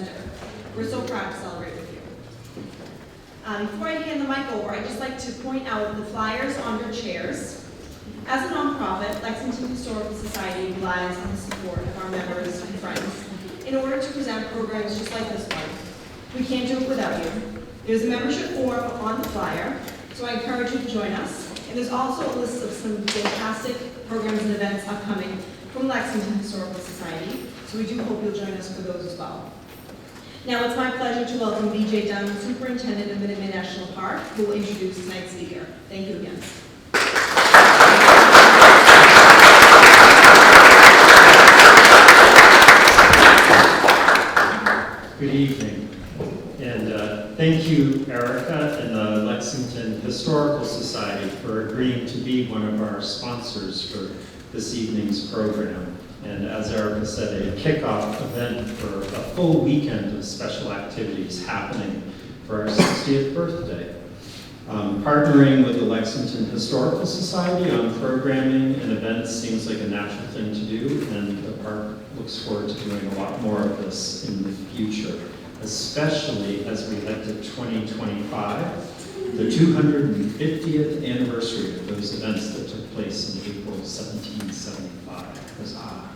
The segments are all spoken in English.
Center. We're so proud to celebrate with you. Before I hand the mic over, I'd just like to point out the flyers on your chairs. As a nonprofit, Lexington Historical Society relies on the support of our members and friends in order to present programs just like this one. We can't do it without you. There's a membership form on the flyer, so I encourage you to join us. And there's also a list of some fantastic programs and events upcoming from Lexington Historical Society, so we do hope you'll join us for those as well. Now it's my pleasure to welcome BJ Dunn, Superintendent of Minuteman National Park, who will introduce tonight's speaker. Thank you again. Good evening, and thank you, Erica and the Lexington Historical Society for agreeing to be one of our sponsors for this evening's program. And as Erica said, a kickoff event for a full weekend of special activities happening for our 60th birthday. Partnering with the Lexington Historical Society on programming and events seems like a natural thing to do, and the park looks forward to doing a lot more of this in the future, especially as we head to 2025, the 250th anniversary of those events that took place in April 1775. Huzzah.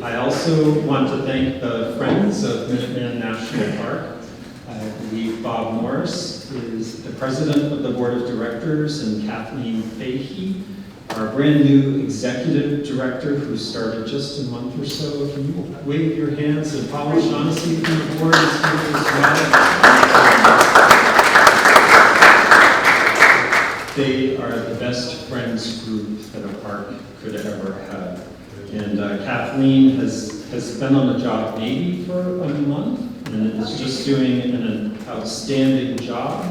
I also want to thank the Friends of Minuteman National Park. I believe Bob Morris is the president of the board of directors, and Kathleen Fahey, our brand new executive director who started just a month or so. Can you wave your hands, and Paul Shaughnessy from the board is here as well. They are the best friends group that a park could ever have. And Kathleen has been on the job maybe for a month, and is just doing an outstanding job.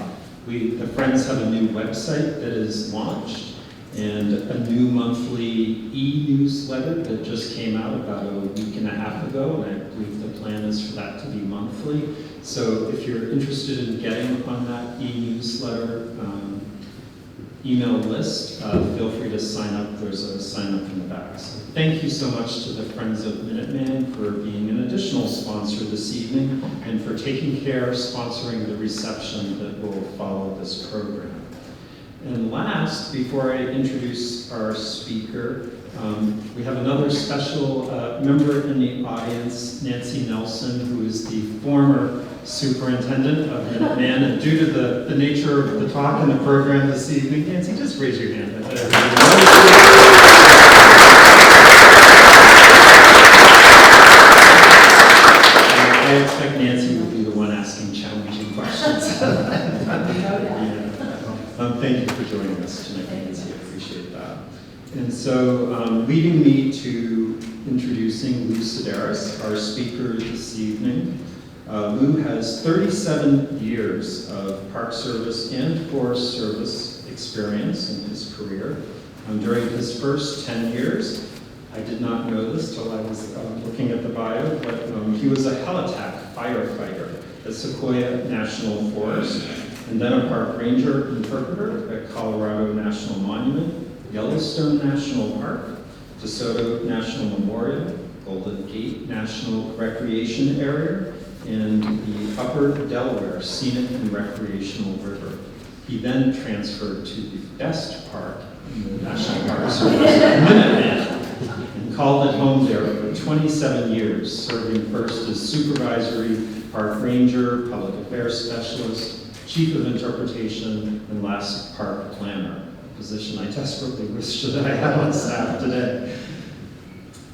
The Friends have a new website that is launched, and a new monthly e-newsletter that just came out about a week and a half ago, and I believe the plan is for that to be monthly. So if you're interested in getting on that e-newsletter email list, feel free to sign up. There's a sign up in the back. So thank you so much to the Friends of Minuteman for being an additional sponsor this evening and for taking care of sponsoring the reception that will follow this program. And last, before I introduce our speaker, we have another special member in the audience, Nancy Nelson, who is the former superintendent of Minuteman, and due to the nature of the talk and the program this evening, Nancy, just raise your hand. I bet everybody knows. I expect Nancy will be the one asking challenging questions. Thank you for joining us tonight, Nancy. I appreciate that. And so, leading me to introducing Lou Sedaris, our speaker this evening. Lou has 37 years of Park Service and Forest Service experience in his career. During his first 10 years, I did not know this till I was looking at the bio, but he was a Helitack firefighter at Sequoia National Forest, and then a park ranger interpreter at Colorado National Monument, Yellowstone National Park, DeSoto National Memorial, Golden Gate National Recreation Area, and the Upper Delaware Scenic and Recreational River. He then transferred to the best park in the National Park Service, Minuteman, and called it home there for 27 years, serving first as supervisory park ranger, public affairs specialist, chief of interpretation, and last park planner, a position I desperately wish that I had on staff today.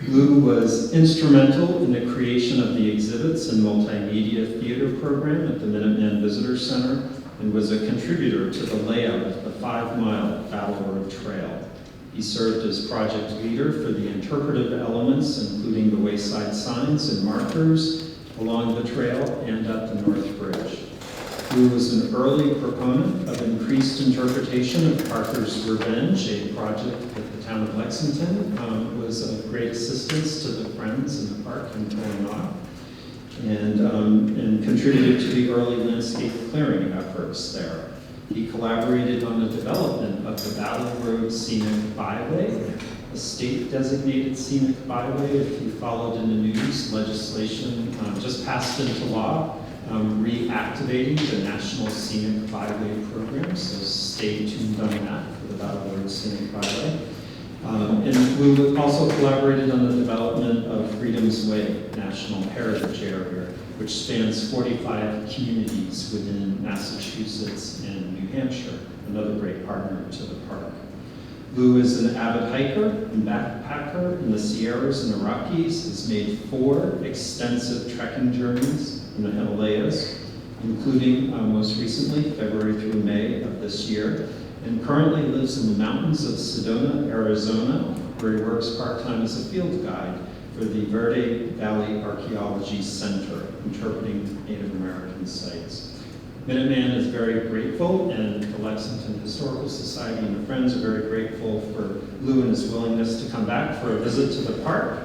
Lou was instrumental in the creation of the exhibits and multimedia theater program at the Minuteman Visitor Center, and was a contributor to the layout of the 5-mile Battle Road Trail. He served as project leader for the interpretive elements, including the wayside signs and markers along the trail and at the North Bridge. Lou was an early proponent of increased interpretation of Parker's Revenge, a project that the town of Lexington was of great assistance to the Friends in the park in pulling off, and contributed to the early landscape clearing efforts there. He collaborated on the development of the Battle Road Scenic Byway, a a state-designated scenic byway. If you followed in the news, legislation just passed into law reactivating the National Scenic Byway Program, so stay tuned on that for the Battle Road Scenic Byway. And we also collaborated on the development of Freedom's Way National Heritage Area, which spans 45 communities within Massachusetts and New Hampshire, another great partner to the park. Lou is an avid hiker and backpacker in the Sierras and the Rockies, has made 4 extensive trekking journeys in the Himalayas, including most recently, February through May of this year, and currently lives in the mountains of Sedona, Arizona, where he works part-time as a field guide for the Verde Valley Archaeology Center, interpreting Native American sites. Minuteman is very grateful, and the Lexington Historical Society and the Friends are very grateful for Lou and his willingness to come back for a visit to the park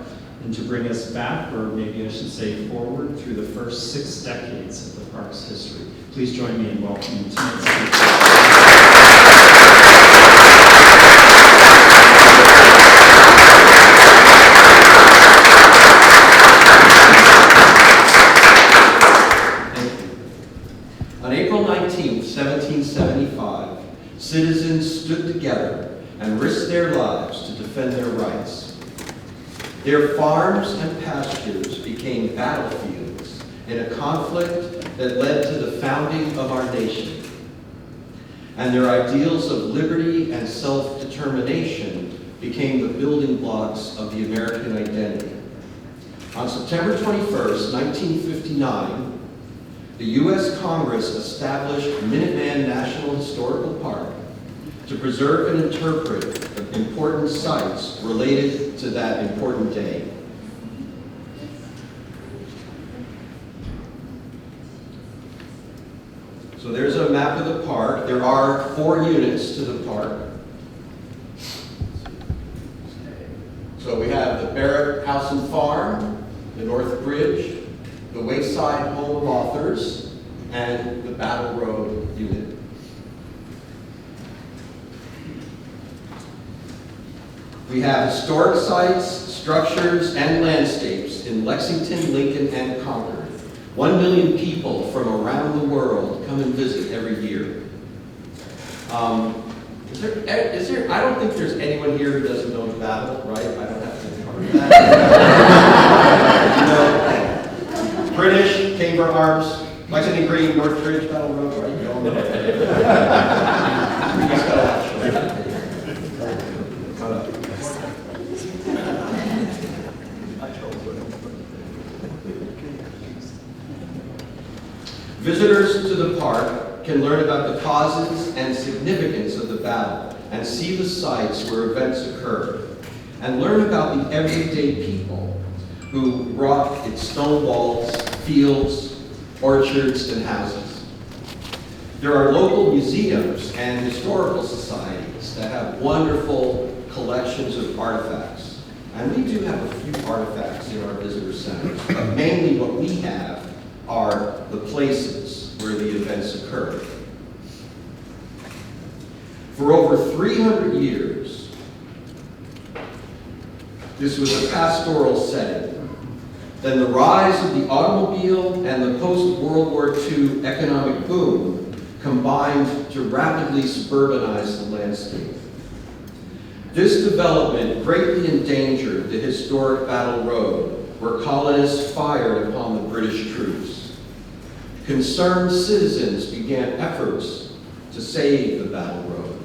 and to bring us back, or maybe I should say forward, through the first 6 decades of the park's history. Please join me in welcoming tonight's speaker. On April 19, 1775, citizens stood together and risked their lives to defend their rights. Their farms and pastures became battlefields in a conflict that led to the founding of our nation. And their ideals of liberty and self-determination became the building blocks of the American identity. On September 21st, 1959, the U.S. Congress established Minuteman National Historical Park to preserve and interpret important sites related to that important day. So there's a map of the park. There are 4 units to the park. So we have the Barrett House and Farm, the North Bridge, the Wayside Home of Authors, and the Battle Road unit. We have historic sites, structures, and landscapes in Lexington, Lincoln, and Concord. 1 million people from around the world come and visit every year. Is there, I don't think there's anyone here who doesn't know the battle, right? I don't have to cover that. You know, British, Cambridge Arms, Lexington Green, Northbridge, Battle Road, right? You all know that. We just got to Visitors to the park can learn about the causes and significance of the battle and see the sites where events occurred, and learn about the everyday people who wrought its stone walls, fields, orchards, and houses. There are local museums and historical societies that have wonderful collections of artifacts. And we do have a few artifacts in our visitor centers, but mainly what we have are the places where the events occurred. For over 300 years, this was a pastoral setting. Then the rise of the automobile and the post-World War II economic boom combined to rapidly suburbanize the landscape. This development greatly endangered the historic Battle Road, where colonists fired upon the British troops. Concerned citizens began efforts to save the Battle Road.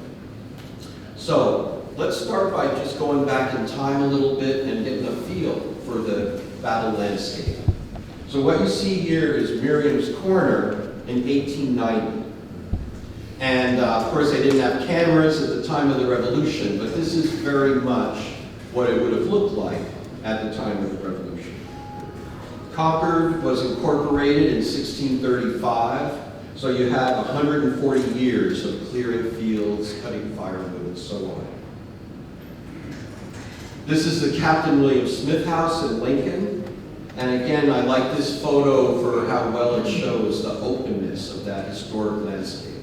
So let's start by just going back in time a little bit and getting a feel for the battle landscape. So what you see here is Miriam's Corner in 1890. And of course they didn't have cameras at the time of the Revolution, but this is very much what it would have looked like at the time of the Revolution. Concord was incorporated in 1635, so you have 140 years of clearing fields, cutting firewood, and so on. This is the Captain William Smith House in Lincoln, and again, I like this photo for how well it shows the openness of that historic landscape.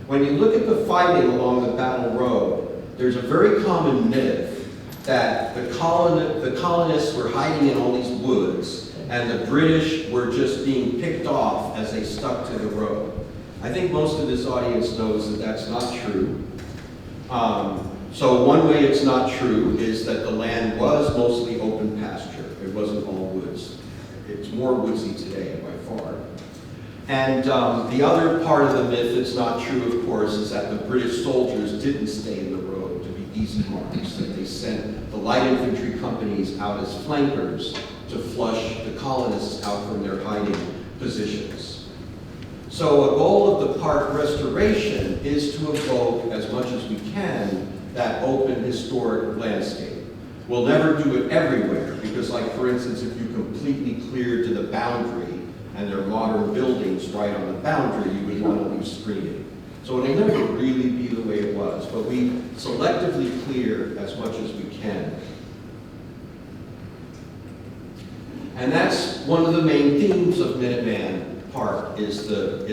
When you look at the fighting along the Battle Road, there's a very common myth that the colonists were hiding in all these woods and the British were just being picked off as they stuck to the road. I think most of this audience knows that that's not true. So one way it's not true is that the land was mostly open pasture. It wasn't all woods. It's more woodsy today by far. And the other part of the myth that's not true, of course, is that the British soldiers didn't stay in the road to be easy marks, that they sent the light infantry companies out as flankers to flush the colonists out from their hiding positions. So a goal of the park restoration is to evoke, as much as we can, that open historic landscape. We'll never do it everywhere, because like, for instance, if you completely cleared to the boundary and there are modern buildings right on the boundary, you would want to leave screening. So it'll never really be the way it was, but we selectively clear as much as we can. And that's one of the main themes of Minuteman Park, is the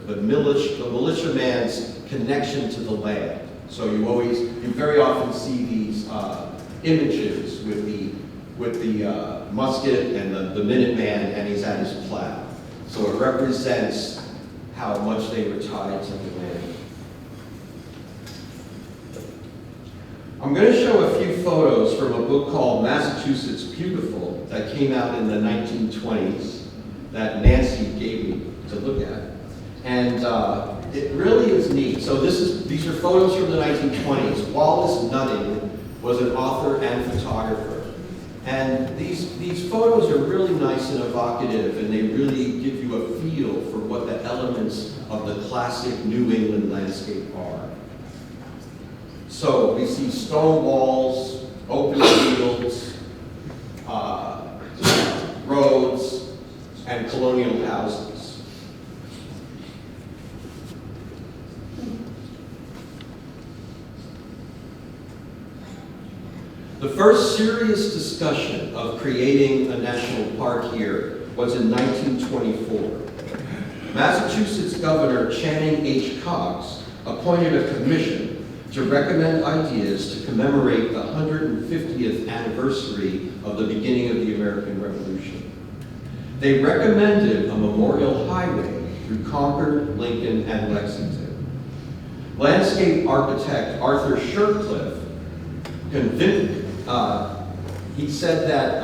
militiaman's connection to the land. So you very often see these images with the musket and the Minuteman, and he's at his plow. So it represents how much they were tied to the land. I'm going to show a few photos from a book called Massachusetts Beautiful that came out in the 1920s that Nancy gave me to look at. And it really is neat. So these are photos from the 1920s. Wallace Nutting was an author and photographer. And these photos are really nice and evocative, and they really give you a feel for what the elements of the classic New England landscape are. So we see stone walls, open fields, roads, and colonial houses. The first serious discussion of creating a national park here was in 1924. Massachusetts Governor Channing H. Cox appointed a commission to recommend ideas to commemorate the 150th anniversary of the beginning of the American Revolution. They recommended a memorial highway through Concord, Lincoln, and Lexington. Landscape architect Arthur Shercliffe he said that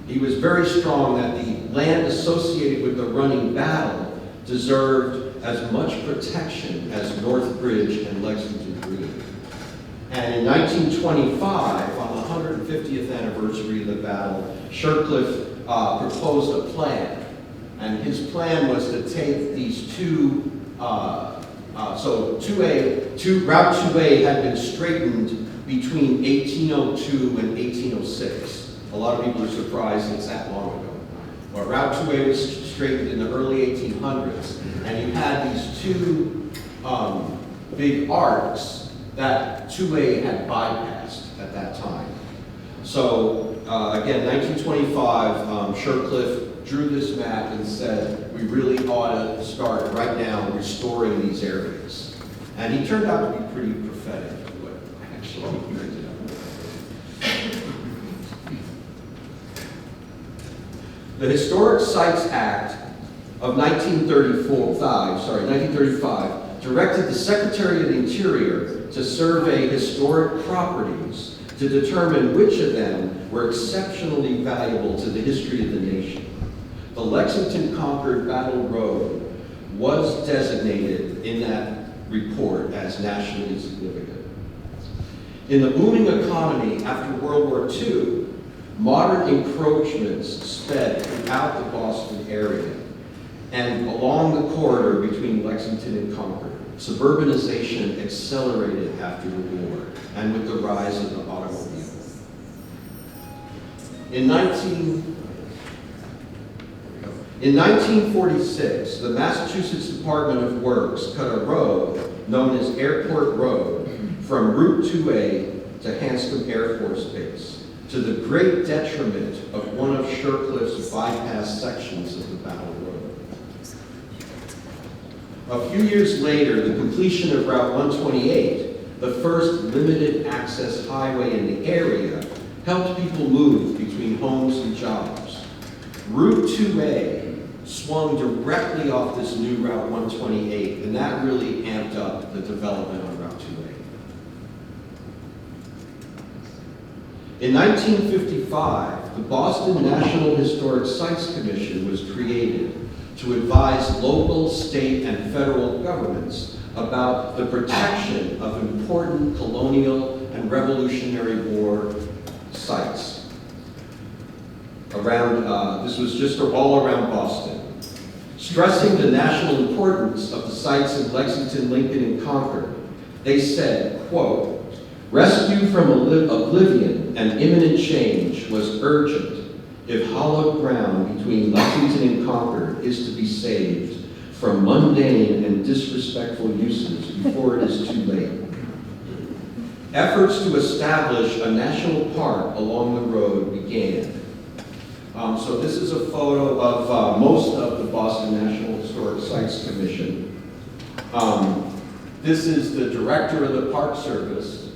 he was very strong that the land associated with the running battle deserved as much protection as North Bridge and Lexington Green. And in 1925, on the 150th anniversary of the battle, Shercliffe proposed a plan. And his plan was to take these Route 2A had been straightened between 1802 and 1806. A lot of people are surprised it's that long ago. But Route 2A was straightened in the early 1800s, and you had these two big arcs that 2A had bypassed at that time. So again, 1925, Shercliffe drew this map and said, we really ought to start right now restoring these areas. And he turned out to be pretty prophetic. The Historic Sites Act of 1935 directed the Secretary of the Interior to survey historic properties to determine which of them were exceptionally valuable to the history of the nation. The Lexington-Concord Battle Road was designated in that report as nationally significant. In the booming economy after World War II, modern encroachments sped throughout the Boston area and along the corridor between Lexington and Concord. Suburbanization accelerated after the war and with the rise of the automobile. In 1946, the Massachusetts Department of Works cut a road known as Airport Road from Route 2A to Hanscom Air Force Base, to the great detriment of one of Shercliffe's bypass sections of the Battle Road. A few years later, the completion of Route 128 the first limited access highway in the area, helped people move between homes and jobs. Route 2A swung directly off this new Route 128, and that really amped up the development on Route 2A. In 1955, the Boston National Historic Sites Commission was created to advise local, state, and federal governments about the protection of important colonial and Revolutionary War sites. This was just all around Boston. Stressing the national importance of the sites in Lexington, Lincoln, and Concord, they said, quote, "Rescue from oblivion and imminent change was urgent if hallowed ground between Lexington and Concord is to be saved from mundane and disrespectful uses before it is too late." Efforts to establish a national park along the road began. So this is a photo of most of the Boston National Historic Sites Commission. This is the director of the Park Service,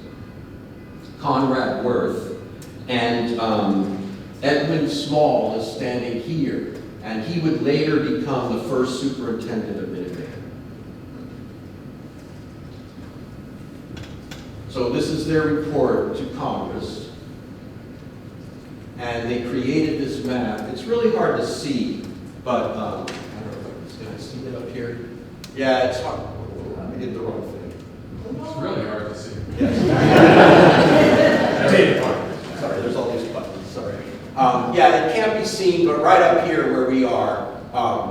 Conrad Worth, and Edmund Small is standing here, and he would later become the first superintendent of Minuteman. So this is their report to Congress. And they created this map. It's really hard to see, but I don't know if can I see it up here? Yeah, it's hard. I did the wrong thing. It's really hard to see. Yes. Sorry, there's all these buttons. Sorry. Yeah, it can't be seen, but right up here where we are,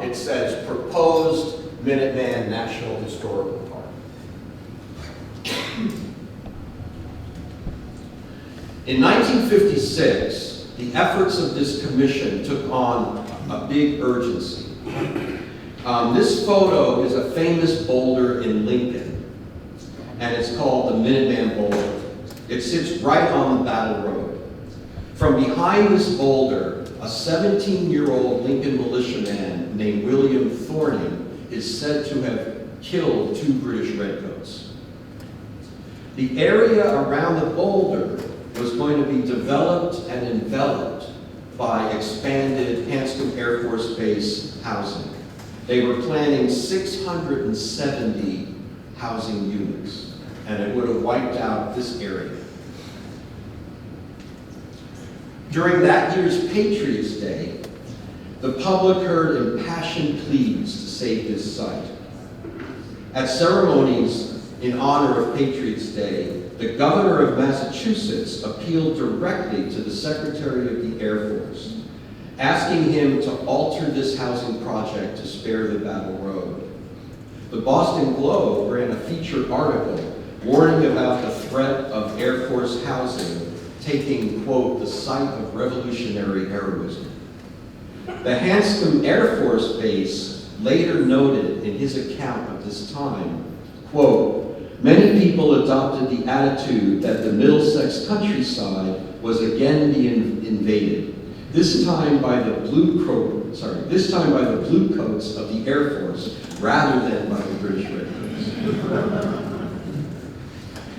it says Proposed Minuteman National Historical Park. In 1956, the efforts of this commission took on a big urgency. This photo is a famous boulder in Lincoln, and it's called the Minuteman Boulder. It sits right on the Battle Road. From behind this boulder, a 17-year-old Lincoln militiaman named William Thorning is said to have killed 2 British redcoats. The area around the boulder was going to be developed and enveloped by expanded Hanscom Air Force Base housing. They were planning 670 housing units, and it would have wiped out this area. During that year's Patriots' Day, the public heard impassioned pleas to save this site. At ceremonies in honor of Patriots' Day, the governor of Massachusetts appealed directly to the Secretary of the Air Force, asking him to alter this housing project to spare the Battle Road. The Boston Globe ran a featured article warning about the threat of Air Force housing taking, quote, the site of revolutionary heroism. The Hanscom Air Force Base later noted in his account of this time, quote, "Many people adopted the attitude that the Middlesex countryside was again being invaded, this time by the blue coats of the Air Force rather than by the British Redcoats."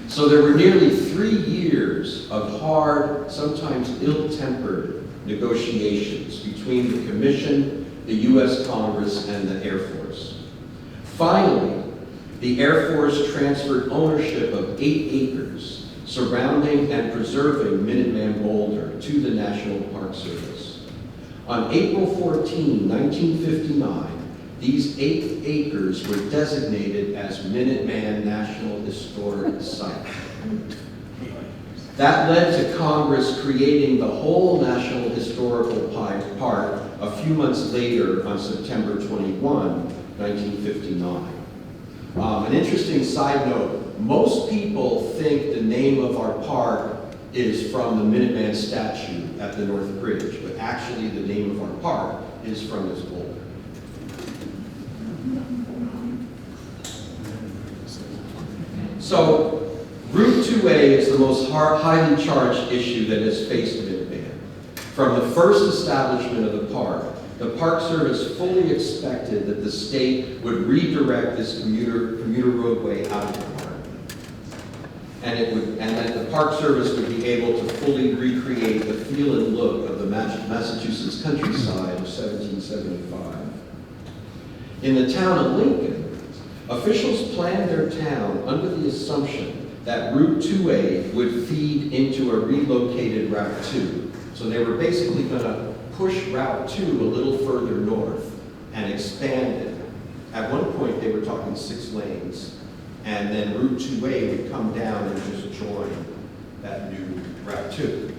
So there were nearly 3 years of hard, sometimes ill-tempered negotiations between the Commission, the U.S. Congress, and the Air Force. Finally, the Air Force transferred ownership of 8 acres surrounding and preserving Minuteman Boulder to the National Park Service. On April 14, 1959, these 8 acres were designated as Minuteman National Historic Site. That led to Congress creating the whole National Historical Park a few months later on September 21, 1959. An interesting side note, most people think the name of our park is from the Minuteman statue at the North Bridge, but actually the name of our park is from this boulder. So, Route 2A is the most highly charged issue that has faced Minuteman. From the first establishment of the Park Service fully expected that the state would redirect this commuter roadway out of the park. and that the Park Service would be able to fully recreate the feel and look of the Massachusetts countryside of 1775. In the town of Lincoln, officials planned their town under the assumption that Route 2A would feed into a relocated Route 2. So they were basically going to push Route 2 a little further north and expand it. At one point, they were talking 6 lanes, and then Route 2A would come down and just join that new Route 2.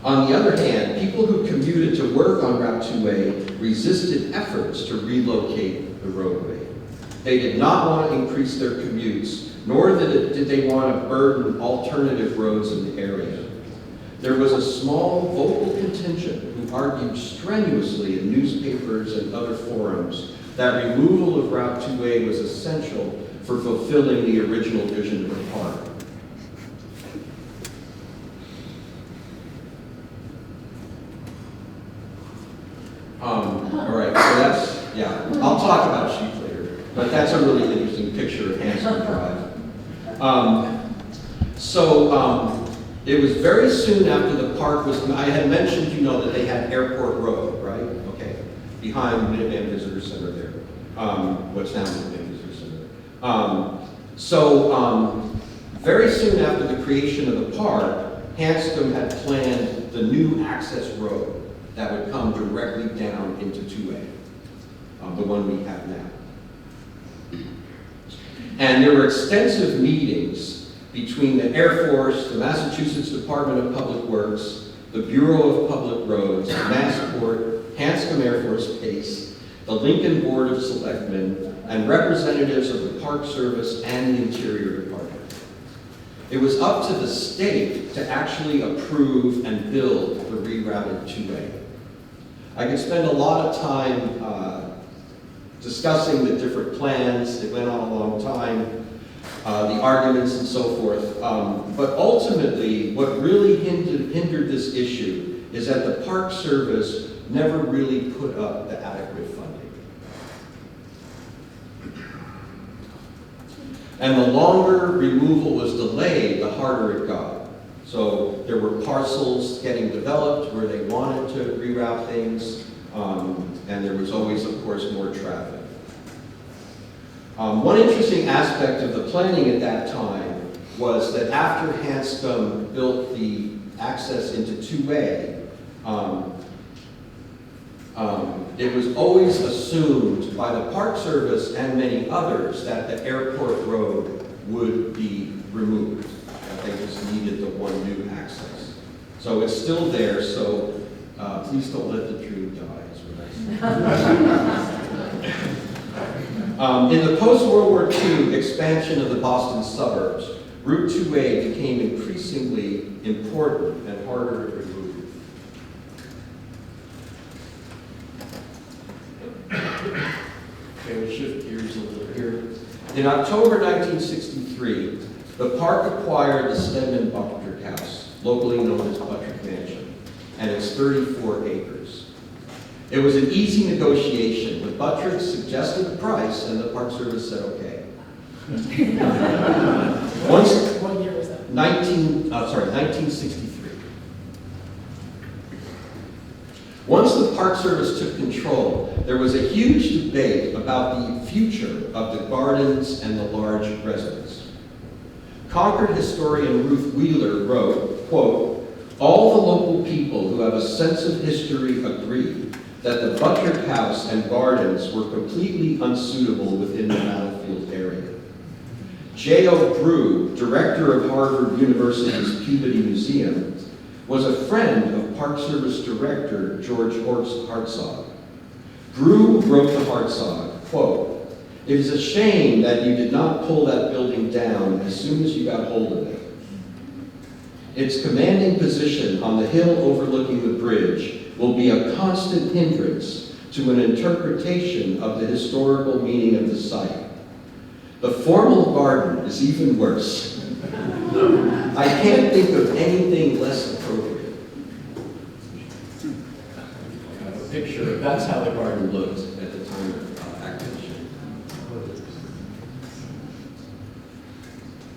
On the other hand, people who commuted to work on Route 2A resisted efforts to relocate the roadway. They did not want to increase their commutes, nor did they want to burden alternative roads in the area. There was a small vocal contingent who argued strenuously in newspapers and other forums that removal of Route 2A was essential for fulfilling the original vision of the park. All right, so that's, yeah, I'll talk about sheep later, but that's a really interesting picture of Hanscom Drive. It was very soon after the park was, I had mentioned, you know, that they had Airport Road, right? Okay, behind Minuteman Visitor Center there, what's now Minuteman Visitor Center. Very soon after the creation of the park, Hanscom had planned the new access road that would come directly down into 2A, the one we have now. And there were extensive meetings between the Air Force, the Massachusetts Department of Public Works, the Bureau of Public Roads, Massport, Hanscom Air Force Base, the Lincoln Board of Selectmen, and representatives of the Park Service and the Interior Department. It was up to the state to actually approve and build the rerouted 2A. I could spend a lot of time discussing the different plans. It went on a long time, the arguments and so forth. But ultimately, what really hindered this issue is that the Park Service never really put up the adequate funding. And the longer removal was delayed, the harder it got. So there were parcels getting developed where they wanted to reroute things, and there was always, of course, more traffic. One interesting aspect of the planning at that time was that after Hanscom built the access into 2A, it was always assumed by the Park Service and many others that the Airport Road would be removed. They just needed the one new access. So it's still there, so please don't let the dream die, is what I say. In the post-World War II expansion of the Boston suburbs, Route 2A became increasingly important and harder to remove. Okay, we'll shift gears a little here. In October 1963, the park acquired the Stedman Buttrick House, locally known as Buttrick Mansion, and it's 34 acres. It was an easy negotiation. The Buttrick suggested a price, and the Park Service said okay. What year was that? 1963. Once the Park Service took control, there was a huge debate about the future of the gardens and the large residence. Concord historian Ruth Wheeler wrote, quote, "All the local people who have a sense of history agree that the Buttrick House and gardens were completely unsuitable within the battlefield area. J.O. Brew, director of Harvard University's Peabody Museum, was a friend of Park Service Director George Hartzog. Brew wrote to Hartzog, quote, "It is a shame that you did not pull that building down as soon as you got hold of it. Its commanding position on the hill overlooking the bridge will be a constant hindrance to an interpretation of the historical meaning of the site. The formal garden is even worse. I can't think of anything less appropriate." Kind of a picture, that's how the garden looked at the time of acquisition.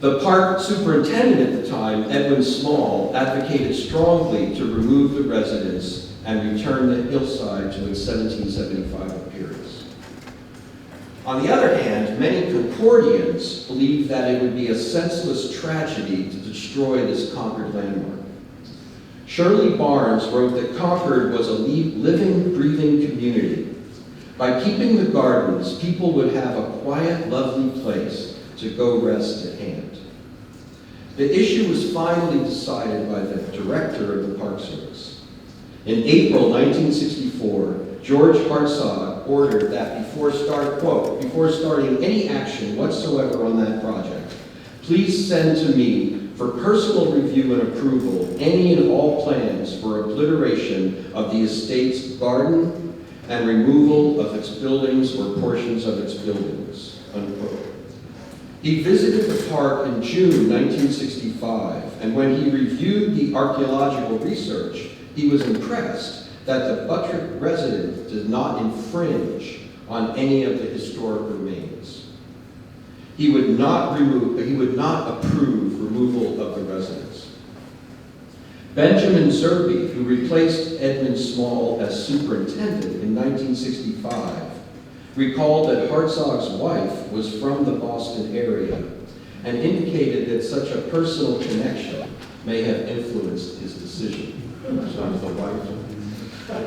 The park superintendent at the time, Edwin Small, advocated strongly to remove the residence and return the hillside to its 1775 appearance. On the other hand, many Concordians believed that it would be a senseless tragedy to destroy this Concord landmark. Shirley Barnes wrote that Concord was a living, breathing community. By keeping the gardens, people would have a quiet, lovely place to go rest at hand. The issue was finally decided by the director of the Park Service. In April 1964, George Hartzog ordered that before starting any action whatsoever on that project, please send to me for personal review and approval any and all plans for obliteration of the estate's garden and removal of its buildings or portions of its buildings, unquote. He visited the park in June 1965, and when he reviewed the archaeological research, he was impressed that the Buttrick residence did not infringe on any of the historic remains. He would not approve removal of the residence. Benjamin Zerbe, who replaced Edmund Small as superintendent in 1965, recalled that Hartzog's wife was from the Boston area and indicated that such a personal connection may have influenced his decision.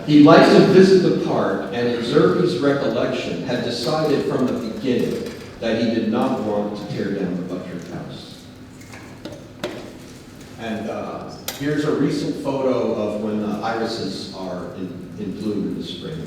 He liked to visit the park, and in Zerbe's recollection, had decided from the beginning that he did not want to tear down the Buttrick House. And here's a recent photo of when the irises are in bloom in the spring.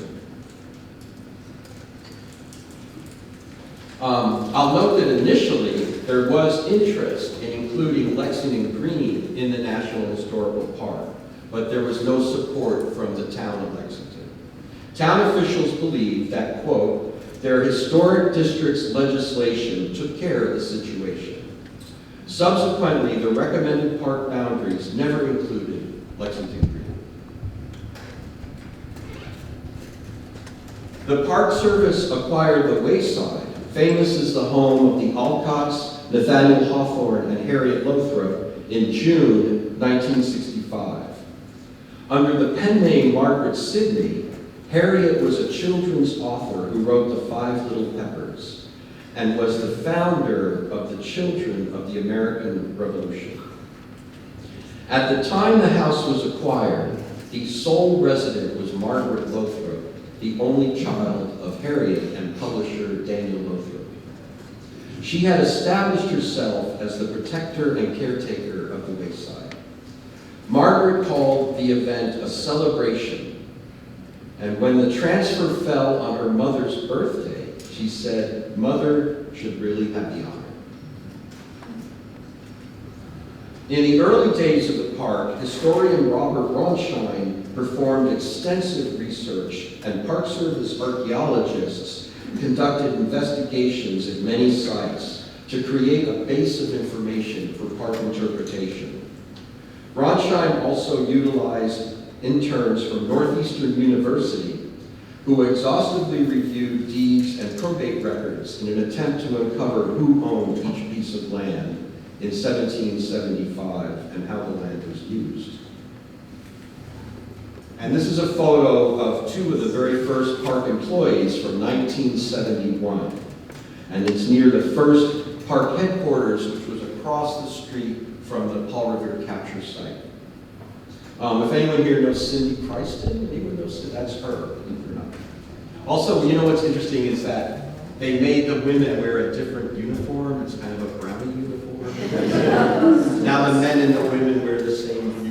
I'll note that initially there was interest in including Lexington Green in the National Historical Park, but there was no support from the town of Lexington. Town officials believed that, quote, their historic district's legislation took care of the situation. Subsequently, the recommended park boundaries never included Lexington Green. The Park Service acquired the Wayside, famous as the home of the Alcotts, Nathaniel Hawthorne, and Harriet Lothrop, in June 1965. Under the pen name Margaret Sidney, Harriet was a children's author who wrote The Five Little Peppers and was the founder of the Children of the American Revolution. At the time the house was acquired, the sole resident was Margaret Lothrop, the only child of Harriet and publisher Daniel Lothrop. She had established herself as the protector and caretaker of the Wayside. Margaret called the event a celebration, and when the transfer fell on her mother's birthday, she said, "Mother should really have the honor." In the early days of the park, historian Robert Ronshine performed extensive research, and Park Service archaeologists conducted investigations at many sites to create a base of information for park interpretation. Ronshine also utilized interns from Northeastern University who exhaustively reviewed deeds and probate records in an attempt to uncover who owned each piece of land in 1775 and how the land was used. And this is a photo of two of the very first park employees from 1971. And it's near the first park headquarters, which was across the street from the Paul Revere capture site. If anyone here knows Cindy Christen, anyone knows Cindy? That's her, believe it or not. Also, you know what's interesting is that they made the women wear a different uniform. It's kind of a brownie uniform. Now the men and the women wear the same uniform.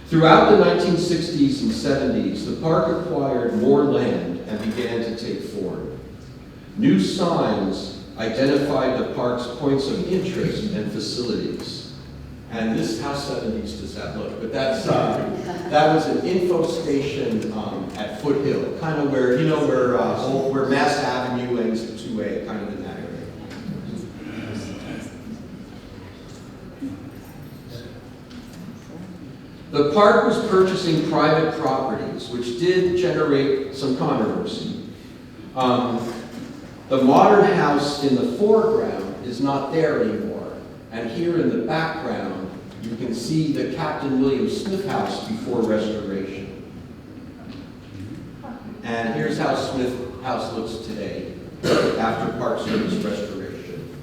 Throughout the 1960s and 70s, the park acquired more land and began to take form. New signs identified the park's points of interest and facilities. And this, how 70s does that look? But that's, that was an info station at Foothill, kind of where, you know, where Mass Avenue ends at 2A, kind of in that area. The park was purchasing private properties, which did generate some controversy. The modern house in the foreground is not there anymore. And here in the background, you can see the Captain William Smith house before restoration. And here's how Smith House looks today, after Park Service restoration.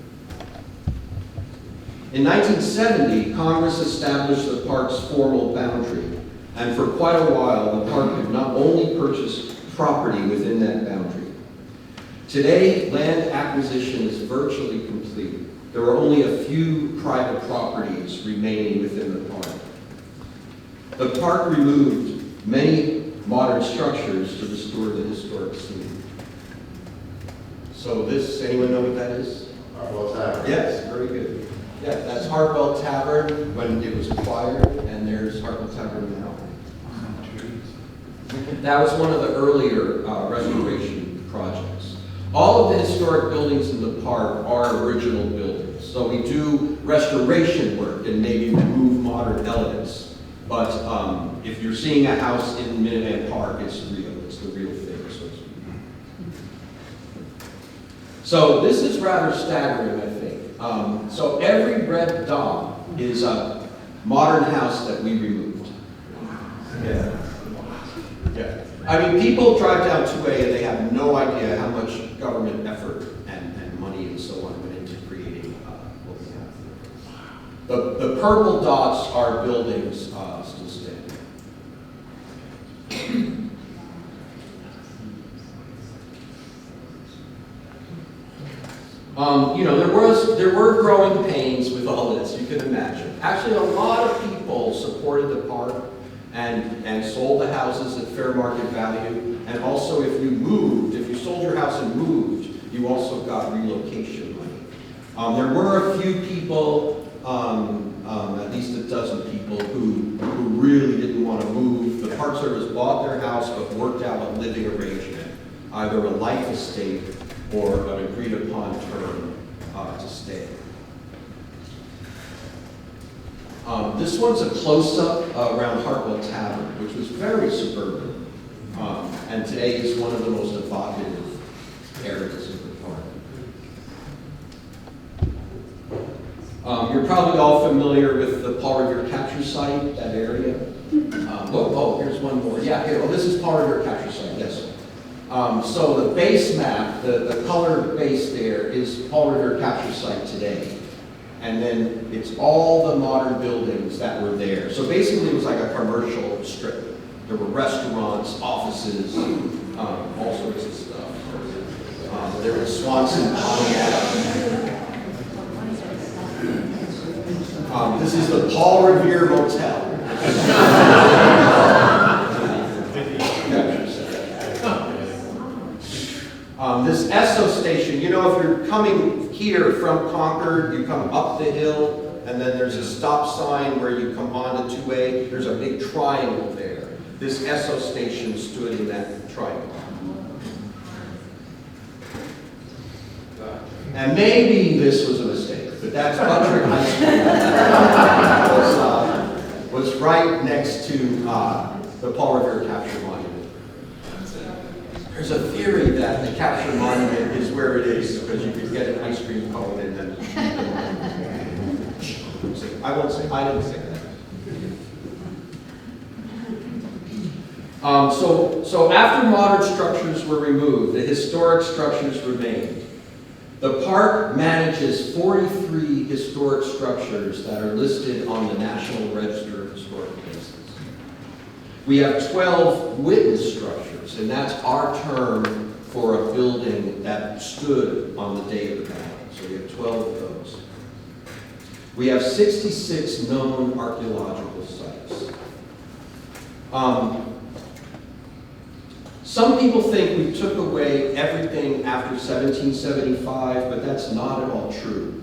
In 1970, Congress established the park's formal boundary, and for quite a while, the park could not only purchase property within that boundary. Today, land acquisition is virtually complete. There are only a few private properties remaining within the park. The park removed many modern structures to restore the historic scene. So this, anyone know what that is? Hartwell Tavern. Yes, very good. Yeah, that's Hartwell Tavern when it was acquired, and there's Hartwell Tavern now. That was one of the earlier restoration projects. All of the historic buildings in the park are original buildings. So we do restoration work and maybe remove modern elements. But if you're seeing a house in Minuteman Park, it's real. It's the real thing, so to speak. So this is rather staggering, I think. So every red dot is a modern house that we removed. Yeah. Yeah. I mean, people drive down 2A and they have no idea how much government effort and money and so on went into creating what we have. The purple dots are buildings still standing. You know, there were growing pains with all this, you can imagine. Actually, a lot of people supported the park and sold the houses at fair market value. And also, if you sold your house and moved, you also got relocation money. There were a few people, at least a dozen people, who really didn't want to move. The Park Service bought their house but worked out a living arrangement, either a life estate or an agreed upon term to stay. This one's a close-up around Hartwell Tavern, which was very suburban, and today is one of the most evocative areas of the park. You're probably all familiar with the Paul Revere Capture Site, that area. Here's one more. Yeah, here, this is Paul Revere Capture Site, yes. So the base map, the colored base there is Paul Revere Capture Site today. And then it's all the modern buildings that were there. So basically it was like a commercial strip. There were restaurants, offices, all sorts of stuff. There was Swanson, Pontiac. This is the Paul Revere Motel. This Esso station, you know, if you're coming here from Concord, you come up the hill, and then there's a stop sign where you come on to 2A. There's a big triangle there. This Esso station stood in that triangle. And maybe this was a mistake, but that's Buttrick High School. was right next to the Paul Revere Capture Monument. There's a theory that the Capture Monument is where it is because you could get an ice cream cone and then. I won't say. I didn't say that. So after modern structures were removed, the historic structures remained. The park manages 43 historic structures that are listed on the National Register of Historic Places. We have 12 witness structures, and that's our term for a building that stood on the day of the battle. So we have 12 of those. We have 66 known archaeological sites. Some people think we took away everything after 1775, but that's not at all true.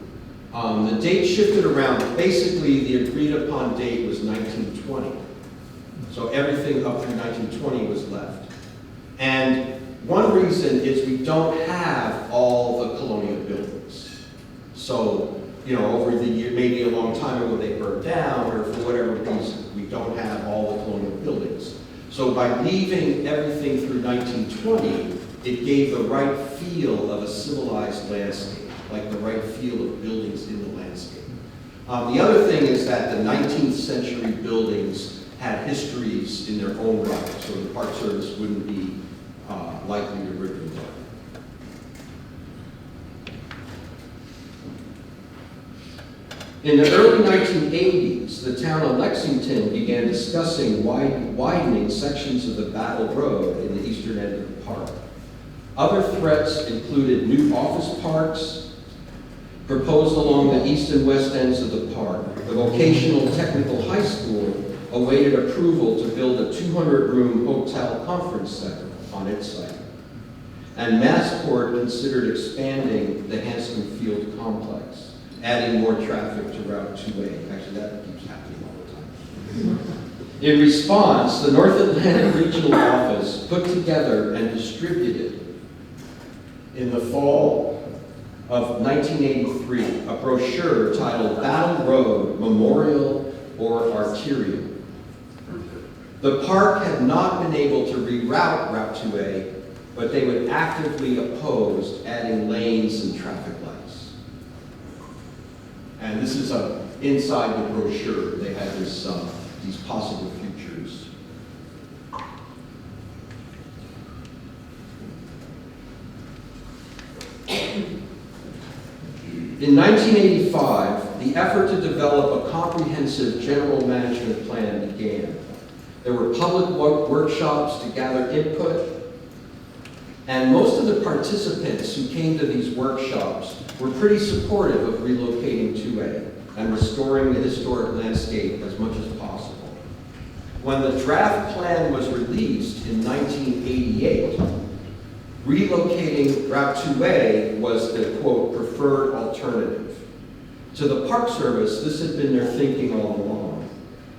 The date shifted around. Basically, the agreed upon date was 1920. So everything up through 1920 was left. And one reason is we don't have all the colonial buildings. So, you know, over the year, maybe a long time ago they burned down, or for whatever reason, we don't have all the colonial buildings. So by leaving everything through 1920, it gave the right feel of a civilized landscape, like the right feel of buildings in the landscape. The other thing is that the 19th century buildings had histories in their own right, so the Park Service wouldn't be likely to rip them down. In the early 1980s, the town of Lexington began discussing widening sections of the Battle Road in the eastern end of the park. Other threats included new office parks proposed along the east and west ends of the park. The Vocational Technical High School awaited approval to build a 200-room hotel conference center on its site. And Massport considered expanding the Hanscom Field complex, adding more traffic to Route 2A. Actually, that keeps happening all the time. In response, the North Atlantic Regional Office put together and distributed in the fall of 1983 a brochure titled Battle Road, Memorial or Arterial. The park had not been able to reroute Route 2A, but they would actively oppose adding lanes and traffic lights. And this is inside the brochure. They had these possible futures. In 1985, the effort to develop a comprehensive general management plan began. There were public workshops to gather input, and most of the participants who came to these workshops were pretty supportive of relocating 2A and restoring the historic landscape as much as possible. When the draft plan was released in 1988, relocating Route 2A was the, quote, preferred alternative. To the Park Service, this had been their thinking all along.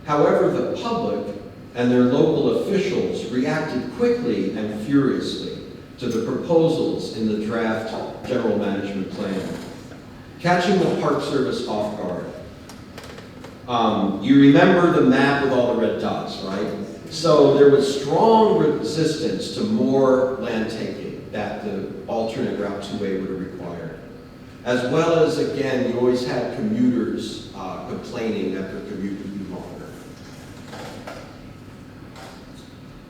However, the public and their local officials reacted quickly and furiously to the proposals in the draft general management plan, catching the Park Service off guard. You remember the map with all the red dots, right? So there was strong resistance to more land taking that the alternate Route 2A would have required. As well as, again, you always had commuters complaining that their commute would be longer.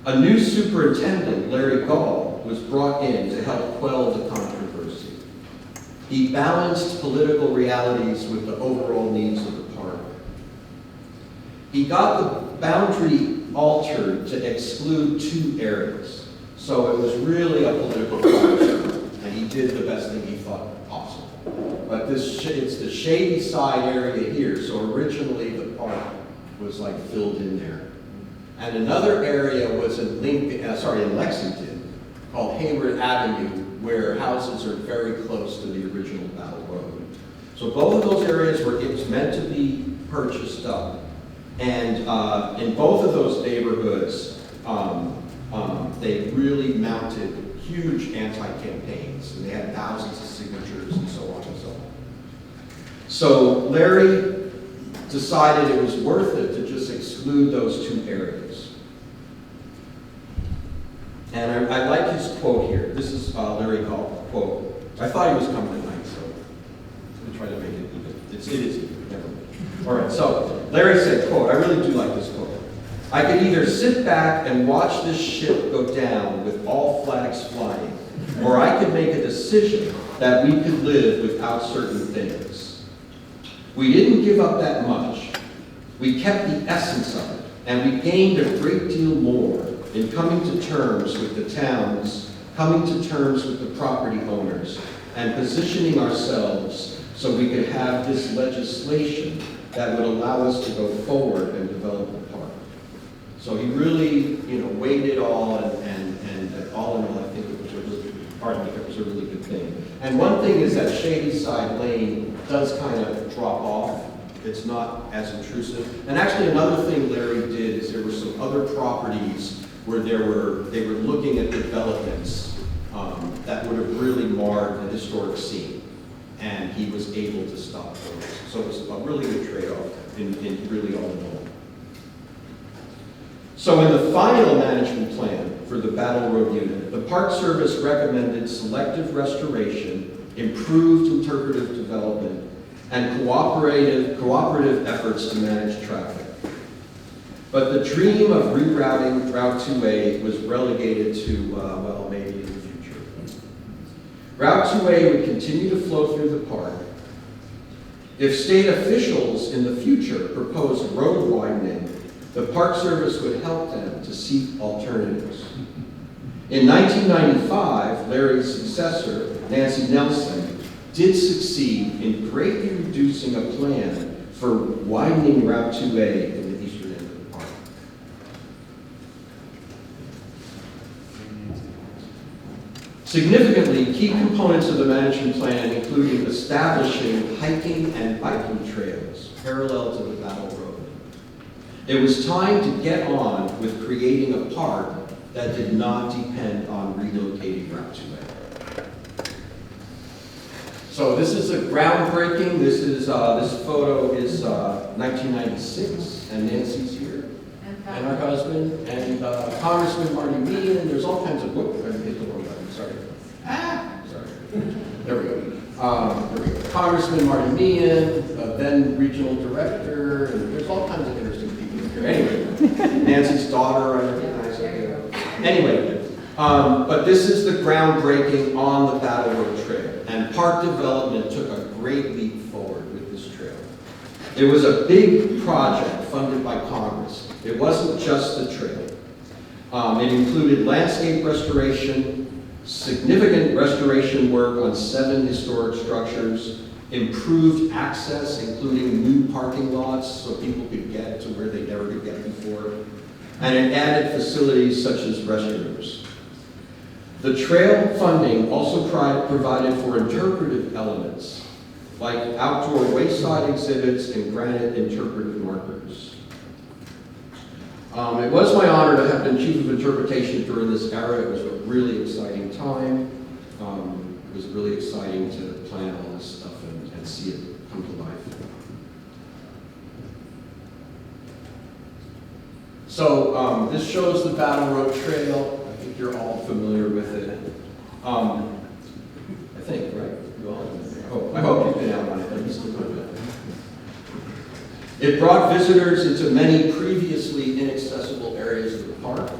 A new superintendent, Larry Gall, was brought in to help quell the controversy. He balanced political realities with the overall needs of the park. He got the boundary altered to exclude 2 areas. So it was really a political project, and he did the best thing he thought possible. But it's the shady side area here, so originally the park was like filled in there. And another area was in Lexington, called Hayward Avenue, where houses are very close to the original Battle Road. So both of those areas were meant to be purchased up. And in both of those neighborhoods, they really mounted huge anti-campaigns, and they had thousands of signatures and so on and so on. So Larry decided it was worth it to just exclude those 2 areas. And I like his quote here. This is Larry Gall quote. I thought he was coming tonight, so I'm going to try to make it even. It is even. Never mind. All right, so Larry said, quote, I really do like this quote. I could either sit back and watch this ship go down with all flags flying, or I could make a decision that we could live without certain things. We didn't give up that much. We kept the essence of it, and we gained a great deal more in coming to terms with the towns, coming to terms with the property owners, and positioning ourselves so we could have this legislation that would allow us to go forward and develop the park. So he really, weighed it all, and all in all, I think it was a really good thing. And one thing is that Shady Side Lane does kind of drop off. It's not as intrusive. And actually, another thing Larry did is there were some other properties where they were looking at developments that would have really marred the historic scene, and he was able to stop those. So it was a really good trade-off in really all in all. So in the final management plan for the Battle Road unit. The Park Service recommended selective restoration, improved interpretive development, and cooperative efforts to manage traffic. But the dream of rerouting Route 2A was relegated to, well, maybe in the future. Route 2A would continue to flow through the park. If state officials in the future proposed road widening, the Park Service would help them to seek alternatives. In 1995, Larry's successor, Nancy Nelson, did succeed in greatly reducing a plan for widening Route 2A in the eastern end of the park. Significantly, key components of the management plan included establishing hiking and biking trails parallel to the Battle Road. It was time to get on with creating a park that did not depend on relocating Route 2A. So this is a groundbreaking. This photo is 1996, and Nancy's here, and her husband, and Congressman Marty Meehan. There's all kinds of, whoop, I hit the wrong button, sorry. Sorry. There we go. Congressman Marty Meehan, then regional director, and there's all kinds of interesting people here. Anyway, Nancy's daughter, I recognize her. Anyway, but this is the groundbreaking on the Battle Road Trail, and park development took a great leap forward with this trail. It was a big project funded by Congress. It wasn't just the trail. It included landscape restoration, significant restoration work on 7 historic structures, improved access, including new parking lots so people could get to where they never could get before, and it added facilities such as restrooms. The trail funding also provided for interpretive elements, like outdoor wayside exhibits and granite interpretive markers. It was my honor to have been chief of interpretation during this era. It was a really exciting time. It was really exciting to plan all this stuff and see it come to life. So this shows the Battle Road Trail. I think you're all familiar with it. I think, right? You all? I hope you've been out on it at least a little bit. It brought visitors into many previously inaccessible areas of the park.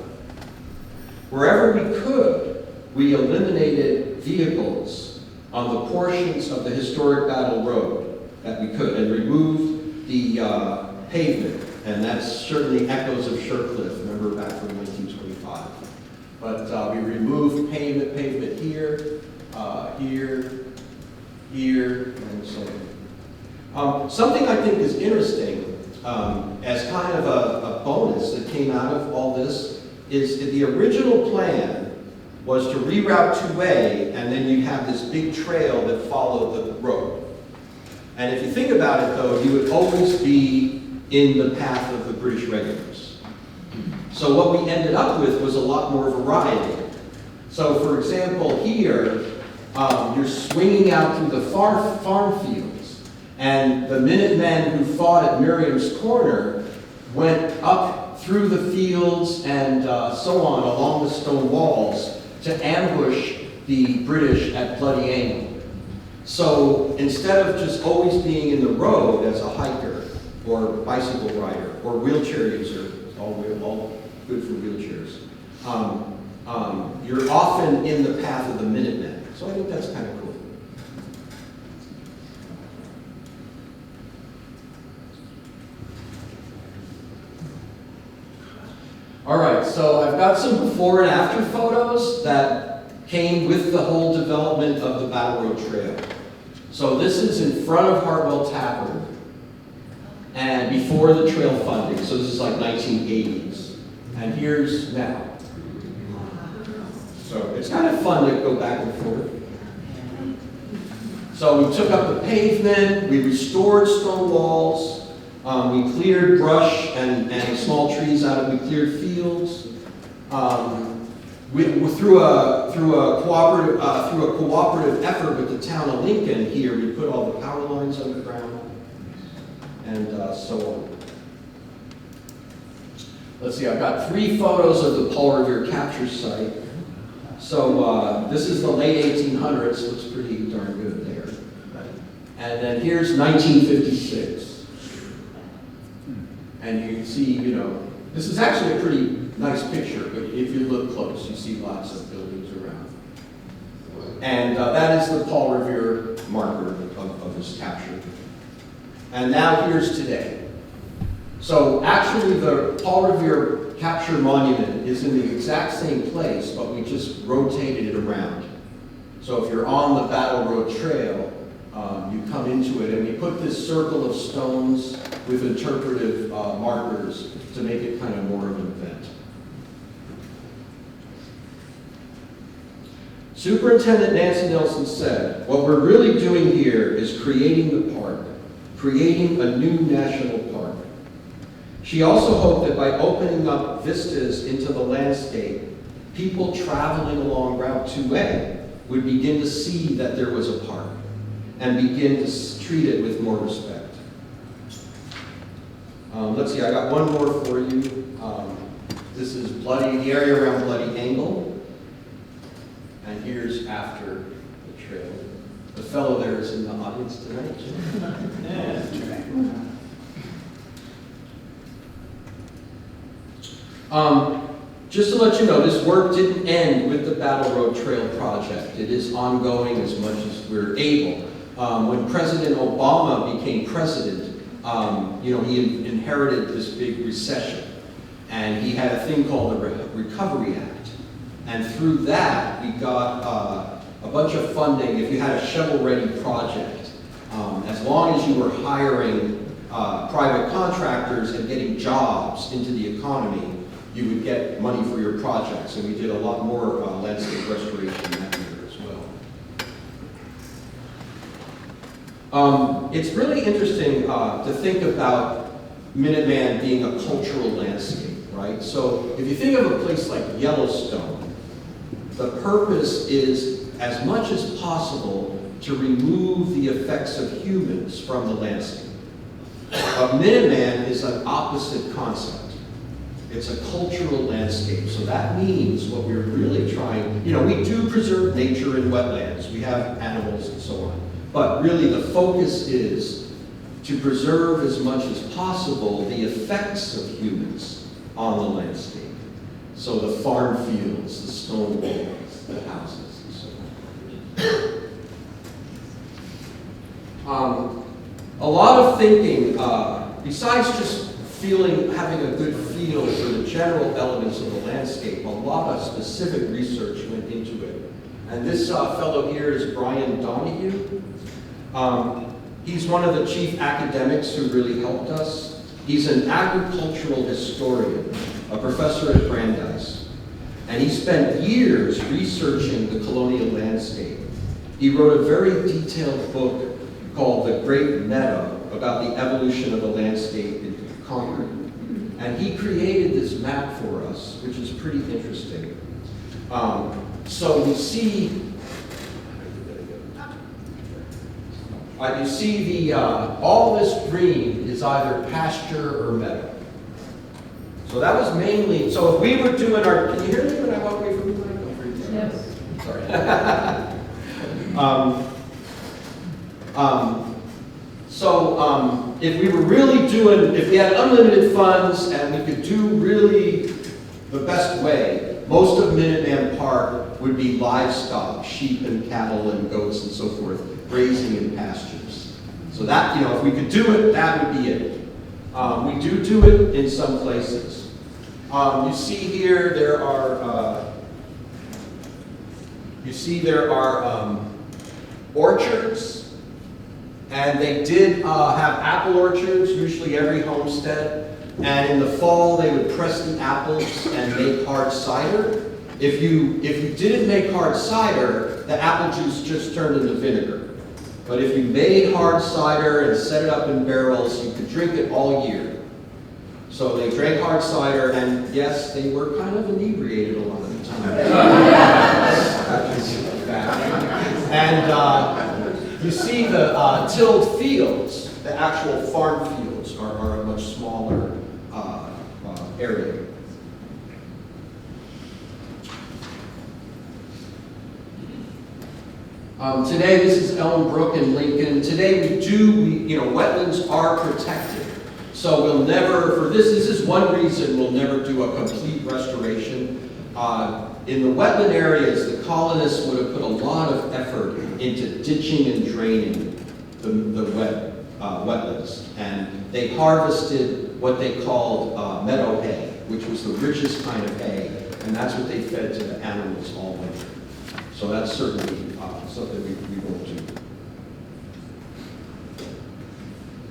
Wherever we could, we eliminated vehicles on the portions of the historic Battle Road that we could and removed the pavement. And that's certainly echoes of Shercliffe, remember back from 1925. But we removed pavement here, here, and so on. Something I think is interesting, as kind of a bonus that came out of all this, is that the original plan was to reroute 2A, and then you'd have this big trail that followed the road. And if you think about it, though, you would always be in the path of the British regulars. So what we ended up with was a lot more variety. So for example, here, you're swinging out through the farm fields, and the Minutemen who fought at Miriam's Corner went up through the fields and so on along the stone walls to ambush the British at Bloody Angle. So instead of just always being in the road as a hiker or bicycle rider or wheelchair user, all good for wheelchairs, you're often in the path of the Minutemen. So I think that's kind of cool. All right, so I've got some before and after photos that came with the whole development of the Battle Road Trail. So this is in front of Hartwell Tavern and before the trail funding. So this is like 1980s. And here's now. So it's kind of fun to go back and forth. So we took up the pavement, we restored stone walls, we cleared brush and small trees out of, we cleared fields. Through a cooperative effort with the town of Lincoln here, we put all the power lines underground and so on. let's see, I've got 3 photos of the Paul Revere capture site. So this is the late 1800s, looks pretty darn good there. And then here's 1956. And you can see, you know, this is actually a pretty nice picture, but if you look close, you see lots of buildings around. And that is the Paul Revere marker of his capture. And now here's today. So actually the Paul Revere capture monument is in the exact same place, but we just rotated it around. So if you're on the Battle Road Trail, you come into it, and we put this circle of stones with interpretive markers to make it kind of more of an event. Superintendent Nancy Nelson said, "What we're really doing here is creating the park, creating a new national park." She also hoped that by opening up vistas into the landscape, people traveling along Route 2A would begin to see that there was a park and begin to treat it with more respect. Let's see, I got one more for you. This is the area around Bloody Angle. And here's after the trail. The fellow there is in the audience tonight. Just to let you know, this work didn't end with the Battle Road Trail project. It is ongoing as much as we're able. When President Obama became president, you know, he inherited this big recession, and he had a thing called the Recovery Act. And through that, we got a bunch of funding. If you had a shovel-ready project, as long as you were hiring private contractors and getting jobs into the economy, you would get money for your projects. And we did a lot more landscape restoration that year as well. It's really interesting to think about Minuteman being a cultural landscape, right? So if you think of a place like Yellowstone, the purpose is, as much as possible, to remove the effects of humans from the landscape. But Minuteman is an opposite concept. It's a cultural landscape, so that means what we're really trying, you know, we do preserve nature and wetlands, we have animals and so on, but really the focus is to preserve as much as possible the effects of humans on the landscape. So the farm fields, the stone walls, the houses, and so on. A lot of thinking, besides just having a good feel for the general elements of the landscape, a lot of specific research went into it. And this fellow here is Brian Donahue. He's one of the chief academics who really helped us. He's an agricultural historian, a professor at Brandeis. And he spent years researching the colonial landscape. He wrote a very detailed book called The Great Meadow about the evolution of the landscape in Concord. And he created this map for us, which is pretty interesting. So you see the, all this green is either pasture or meadow. So that was mainly, so if we were doing our, can you hear me when I walk away from the mic? Yes. Sorry. If we were really doing, if we had unlimited funds and we could do really the best way, most of Minuteman Park would be livestock, sheep and cattle and goats and so forth, grazing in pastures. So that, you know, if we could do it, that would be it. We do it in some places. You see here, there are orchards. And they did have apple orchards, usually every homestead. And in the fall, they would press the apples and make hard cider. If you didn't make hard cider, the apple juice just turned into vinegar. But if you made hard cider and set it up in barrels, you could drink it all year. So they drank hard cider, and yes, they were kind of inebriated a lot of the time. And you see the tilled fields, the actual farm fields are a much smaller area. Today, this is Elm Brook in Lincoln. Today, wetlands are protected. So we'll never, this is one reason we'll never do a complete restoration. In the wetland areas, the colonists would have put a lot of effort into ditching and draining the wetlands. And they harvested what they called meadow hay, which was the richest kind of hay, and that's what they fed to the animals all winter. So that's certainly something we won't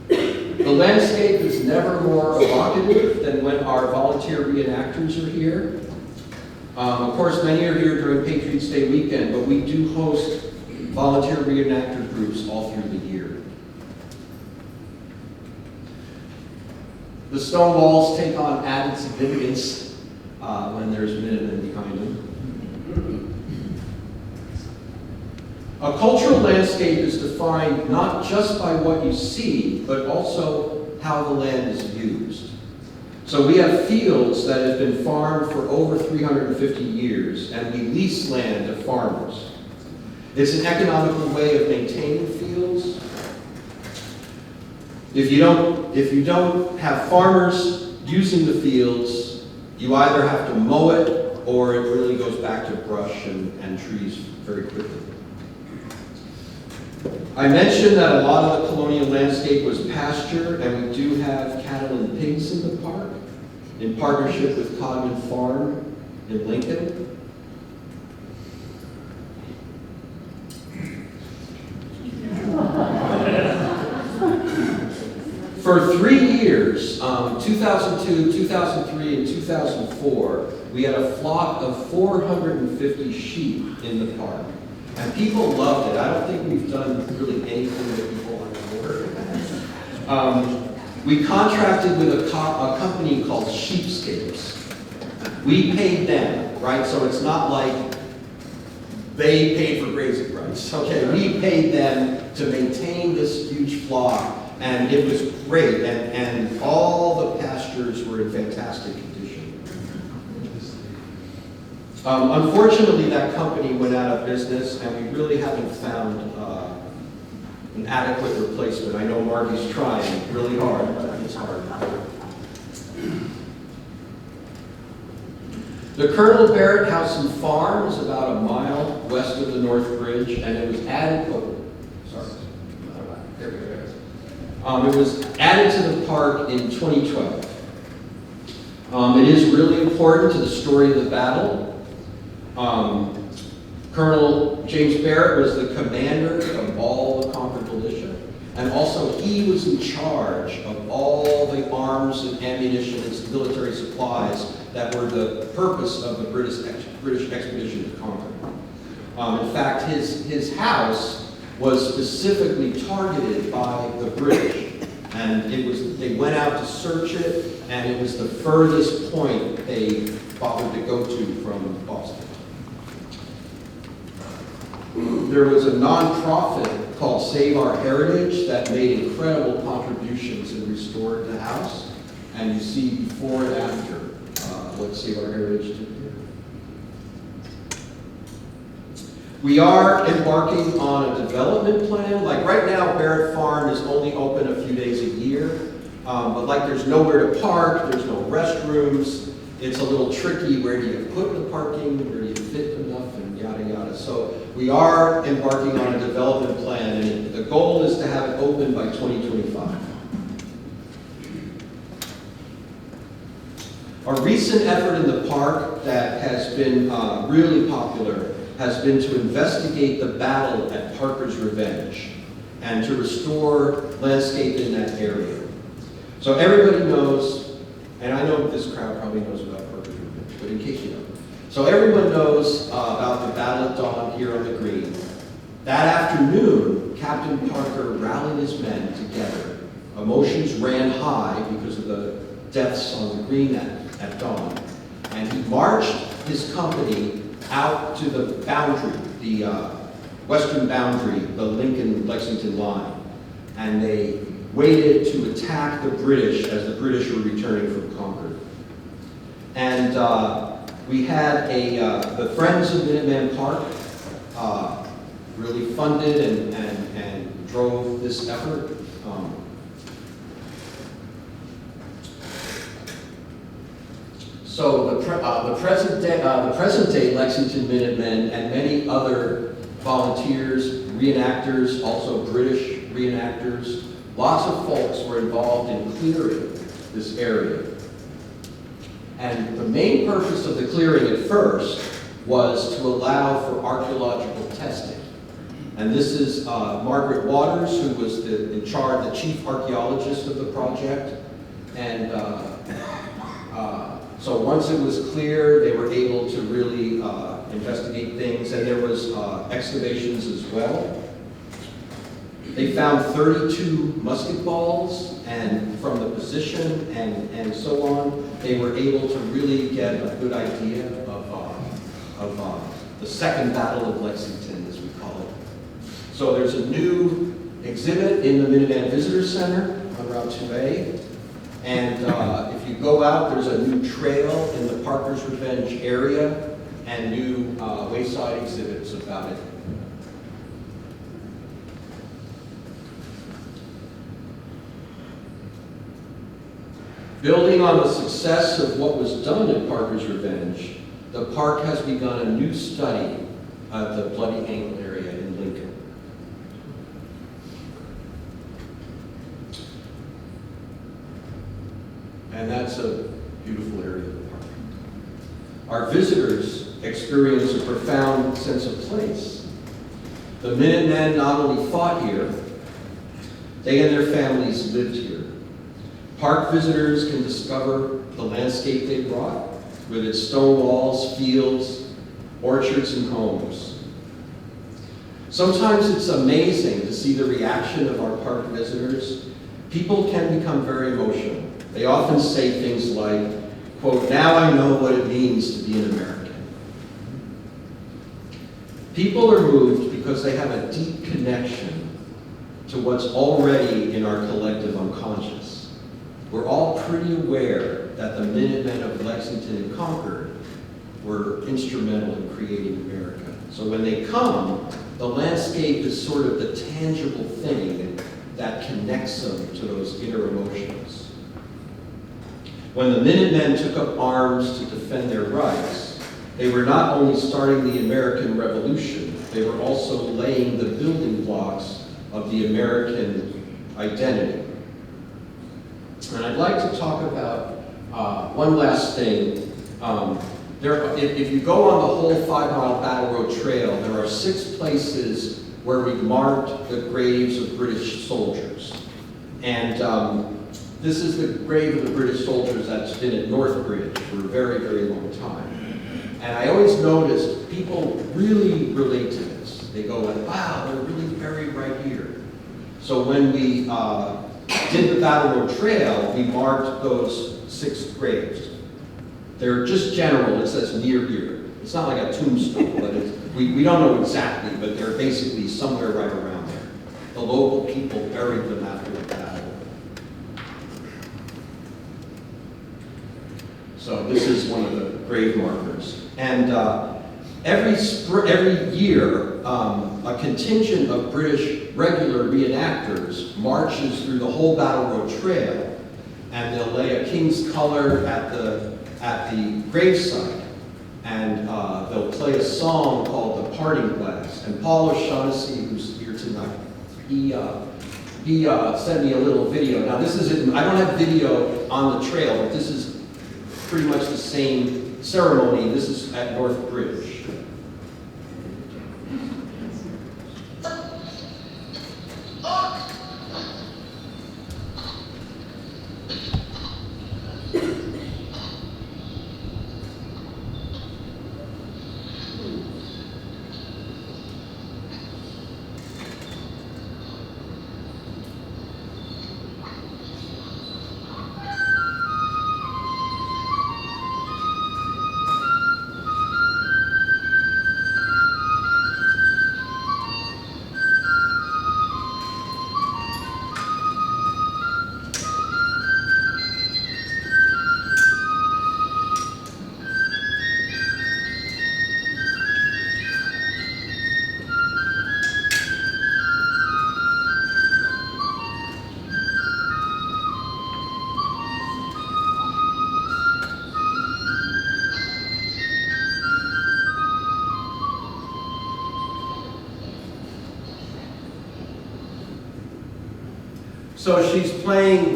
do. The landscape is never more evocative than when our volunteer reenactors are here. Of course, many are here during Patriots Day weekend, but we do host volunteer reenactor groups all through the year. The stone walls take on added significance when there's Minutemen behind them. A cultural landscape is defined not just by what you see, but also how the land is used. So we have fields that have been farmed for over 350 years, and we lease land to farmers. It's an economical way of maintaining fields. If you don't have farmers using the fields, you either have to mow it, or it really goes back to brush and trees very quickly. I mentioned that a lot of the colonial landscape was pasture, and we do have cattle and pigs in the park, in partnership with Codman Farm in Lincoln. For 3 years, 2002, 2003, and 2004, we had a flock of 450 sheep in the park. And people loved it. I don't think we've done really anything that people want more. We contracted with a company called Sheepscapes. We paid them, right? So it's not like they paid for grazing rights. Okay, we paid them to maintain this huge flock, and it was great. And all the pastures were in fantastic condition. Unfortunately, that company went out of business, and we really haven't found an adequate replacement. I know Marty's trying really hard, but it's hard. The Colonel Barrett House and Farm is about a mile west of the North Bridge, and it was added. There we go. It was added to the park in 2012. It is really important to the story of the battle. Colonel James Barrett was the commander of all the Concord Militia, and also he was in charge of all the arms and ammunition and military supplies that were the purpose of the British expedition to Concord. In fact, his house was specifically targeted by the British, and they went out to search it, and it was the furthest point they bothered to go to from Boston. There was a nonprofit called Save Our Heritage that made incredible contributions and restored the house. And you see before and after what Save Our Heritage did here. We are embarking on a development plan. Like right now, Barrett Farm is only open a few days a year. But like there's nowhere to park, there's no restrooms. It's a little tricky. Where do you put the parking? Where do you fit enough? And yada, yada. So we are embarking on a development plan, and the goal is to have it open by 2025. A recent effort in the park that has been really popular has been to investigate the battle at Parker's Revenge and to restore landscape in that area. So everybody knows, and I know this crowd probably knows about Parker's Revenge, but in case you don't. So everyone knows about the Battle at Dawn here on the green. That afternoon, Captain Parker rallied his men together. Emotions ran high because of the deaths on the green at dawn. And he marched his company out to the boundary, the western boundary, the Lincoln-Lexington line. And they waited to attack the British as the British were returning from Concord. And we had the Friends of Minuteman Park really funded and drove this effort. So the present day Lexington Minutemen and many other volunteers, reenactors, also British reenactors, lots of folks were involved in clearing this area. And the main purpose of the clearing at first was to allow for archaeological testing. And this is Margaret Waters, who was the chief archaeologist of the project. And so once it was clear, they were able to really investigate things, and there was excavations as well. They found 32 musket balls, and from the position and so on, they were able to really get a good idea of the Second Battle of Lexington, as we call it. So there's a new exhibit in the Minuteman Visitor Center on Route 2A. And if you go out, there's a new trail in the Parker's Revenge area and new wayside exhibits about it. Building on the success of what was done at Parker's Revenge, the park has begun a new study of the Bloody Ankle area in Lincoln. And that's a beautiful area of the park. Our visitors experience a profound sense of place. The Minutemen not only fought here, they and their families lived here. Park visitors can discover the landscape they brought, with its stone walls, fields, orchards, and homes. Sometimes it's amazing to see the reaction of our park visitors. People can become very emotional. They often say things like, quote, "Now I know what it means to be an American." People are moved because they have a deep connection to what's already in our collective unconscious. We're all pretty aware that the Minutemen of Lexington and Concord were instrumental in creating America. So when they come, the landscape is sort of the tangible thing that connects them to those inner emotions. When the Minutemen took up arms to defend their rights, they were not only starting the American Revolution, they were also laying the building blocks of the American identity. And I'd like to talk about one last thing. If you go on the whole 5-mile Battle Road Trail, there are 6 places where we marked the graves of British soldiers. And this is the grave of the British soldiers that's been at Northbridge for a very, very long time. And I always noticed people really relate to this. They go like, wow, they're really buried right here. So when we did the Battle Road Trail, we marked those 6 graves. They're just general, it says near here. It's not like a tombstone, but we don't know exactly, but they're basically somewhere right around there. The local people buried them after the battle. So this is one of the grave markers. And every year, a contingent of British regular reenactors marches through the whole Battle Road Trail, and they'll lay a king's color at the gravesite, and they'll play a song called The Parting Glass. And Paul O'Shaughnessy, who's here tonight, he sent me a little video. Now this is, I don't have video on the trail, but this is pretty much the same ceremony. This is at Northbridge. So she's playing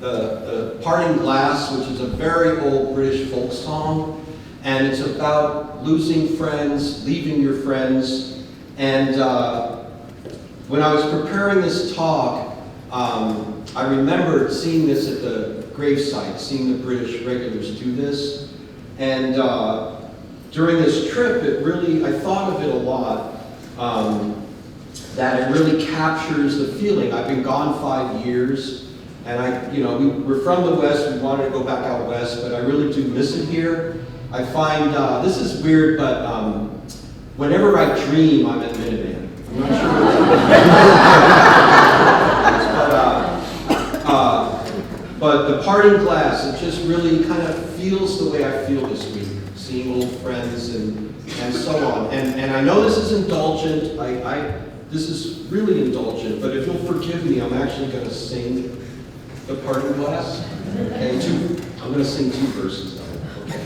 the Parting Glass, which is a very old British folk song, and it's about losing friends, leaving your friends. And when I was preparing this talk, I remembered seeing this at the gravesite, seeing the British regulars do this. And during this trip, I thought of it a lot, that it really captures the feeling. I've been gone 5 years, and we're from the West, we wanted to go back out West, but I really do miss it here. I find, this is weird, but whenever I dream, I'm at Minuteman. I'm not sure but the Parting Glass, it just really kind of feels the way I feel this week, seeing old friends and so on. And I know this is indulgent, this is really indulgent, but if you'll forgive me, I'm actually going to sing the Parting Glass. Okay, I'm going to sing 2 verses of it. Okay.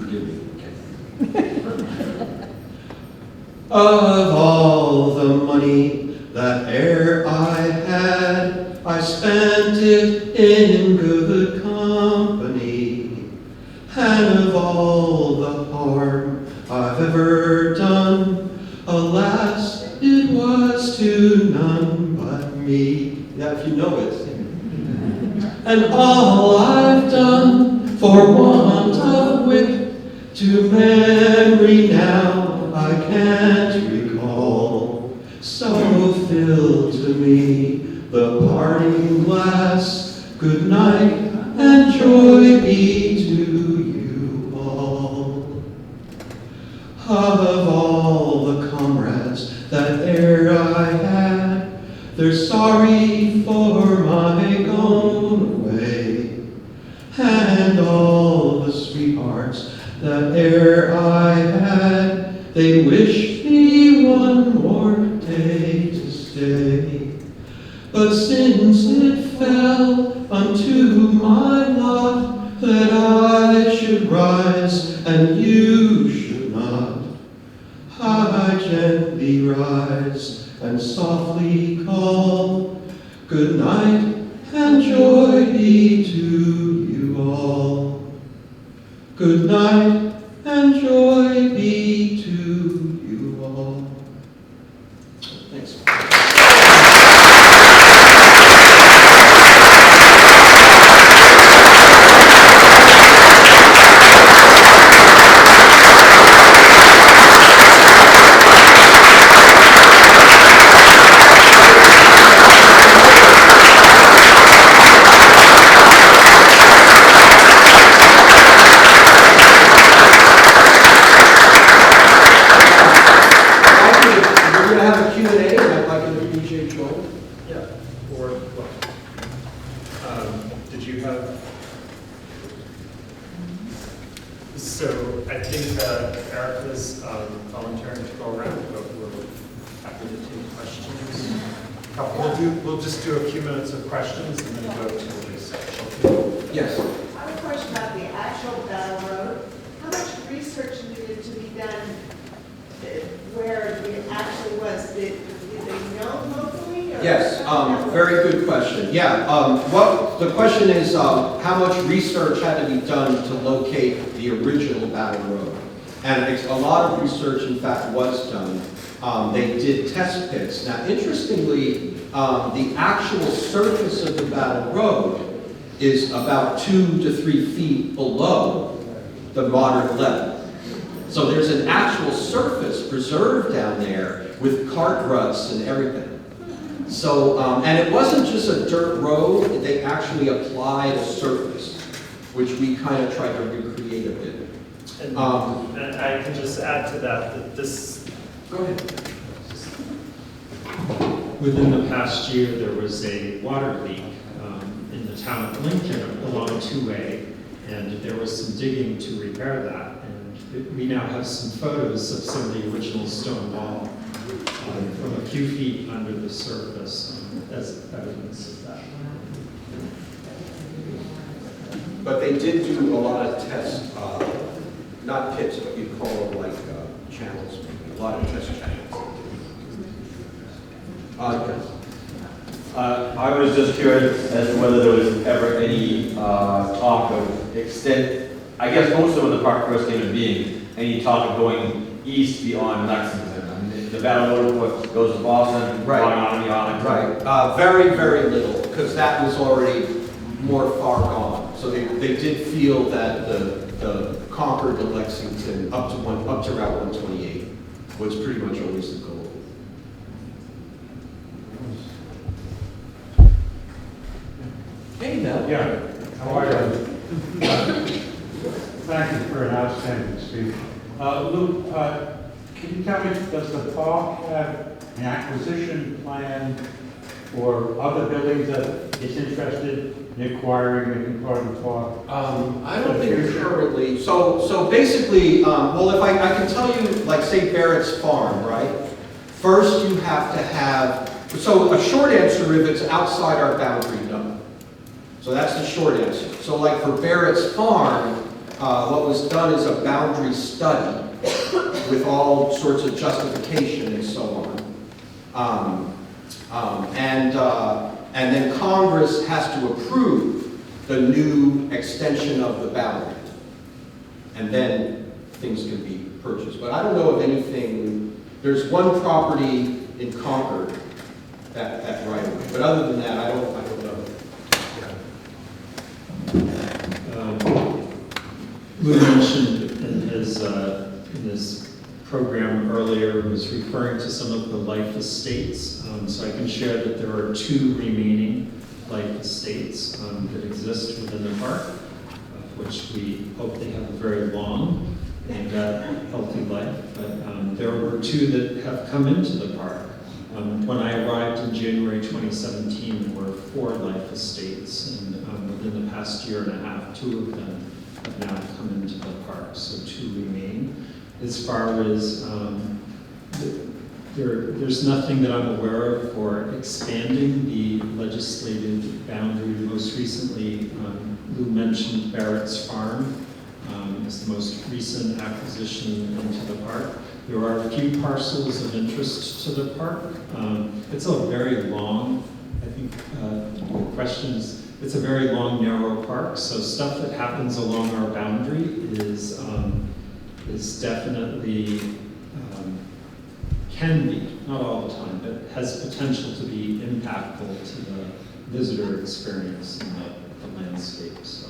Forgive me. Okay. Of all the money that e'er I had, I spent it in good company. And of all the harm I've ever done, alas, it was to none but me. Yeah, if you know it. And all I've done for want of wit, to memory now I can't recall. So fill to me the parting glass. Good night and joy be to you all. Of all the comrades that e'er I had, they're sorry for my going away. And all the sweethearts that e'er I had, they wish me one more day to stay. But since it fell unto my lot that I should rise and you should not, I gently rise and softly call, good night and joy be to you all. Good night and joy be to you all. Thanks. Did you have? So I think Erica's volunteering to go around, but we're happy to take questions. We'll just do a few minutes of questions and then go to the research. Yes. I have a question about the actual Battle Road. How much research needed to be done where it actually was? Did they know locally? Or Yes, very good question. Yeah, well, the question is how much research had to be done to locate the original Battle Road? And a lot of research, in fact, was done. They did test pits. Now, interestingly, the actual surface of the Battle Road is about 2 to 3 feet below the modern level. So there's an actual surface preserved down there with cart ruts and everything. So, and it wasn't just a dirt road, they actually applied a surface, which we kind of tried to recreate a bit. And I can just add to that this. Go ahead. Within the past year, there was a water leak in the town of Lincoln along 2A, and there was some digging to repair that. And we now have some photos of some of the original stone wall from a few feet under the surface as evidence of that. But they did do a lot of tests, not pits, but you'd call them like channels, maybe. A lot of test channels. Yes. I was just curious as to whether there was ever any talk of I guess most of when the park first came into being, any talk of going east beyond Lexington. I mean, the Battle Road goes to Boston, Right. going on and beyond. Right, very, very little, because that was already more far gone. So they did feel that the Concord to Lexington up to Route 128 was pretty much always the goal. Hey, Mel. Yeah, how are you? Thank you for an outstanding speech. Lou, can you tell me, does the park have an acquisition plan for other buildings that it's interested in acquiring in part of the park? I don't think currently, so basically, well, if I can tell you, like, say Barrett's Farm, right? First, you have to have, so a short answer, if it's outside our boundary, no. So that's the short answer. So like for Barrett's Farm, what was done is a boundary study with all sorts of justification and so on. And then Congress has to approve the new extension of the boundary. And then things can be purchased. But I don't know of anything, there's one property in Concord that right away. But other than that, I don't know. Lou mentioned in his program earlier, was referring to some of the life estates. So I can share that there are 2 remaining life estates that exist within the park, of which we hope they have a very long and healthy life. But there were 2 that have come into the park. When I arrived in January 2017, there were 4 life estates, and within the past year and a half, 2 of them have now come into the park, so 2 remain. As far as, there's nothing that I'm aware of for expanding the legislative boundary. Most recently, Lou mentioned Barrett's Farm as the most recent acquisition into the park. There are a few parcels of interest to the park. It's a very long, I think the question is, it's a very long, narrow park, so stuff that happens along our boundary is definitely, can be, not all the time, but has potential to be impactful to the visitor experience in the landscape, so.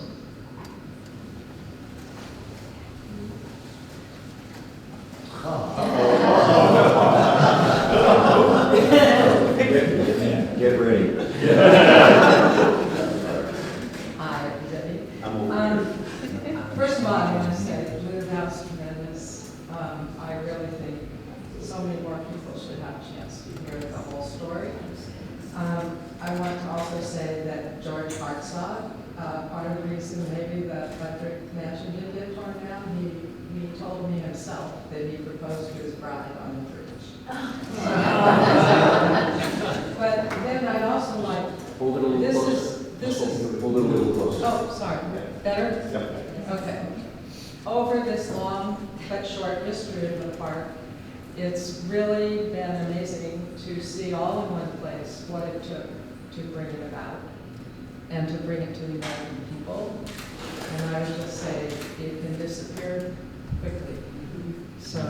Get ready. Hi, Debbie. First of all, I want to say, Lou, that was tremendous. I really think so many more people should have a chance to hear the whole story. I want to also say that George Hartzog, part of the reason maybe that Frederick Mansion did get torn down, he told me himself that he proposed to his bride on the bridge. But then I'd also like, Hold it a little closer. this is, Hold it a little closer. oh, sorry, better? Yep. Okay. Over this long but short history of the park, it's really been amazing to see all in one place what it took to bring it about and to bring it to the American people. And I would just say it can disappear quickly. So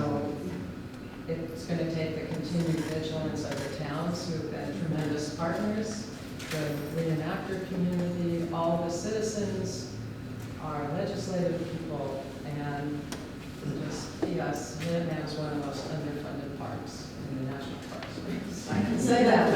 it's going to take the continued vigilance of the towns who have been tremendous partners, the reenactor community, all the citizens, our legislative people, and just us. Minuteman is one of the most underfunded parks in the national park service. I can say that.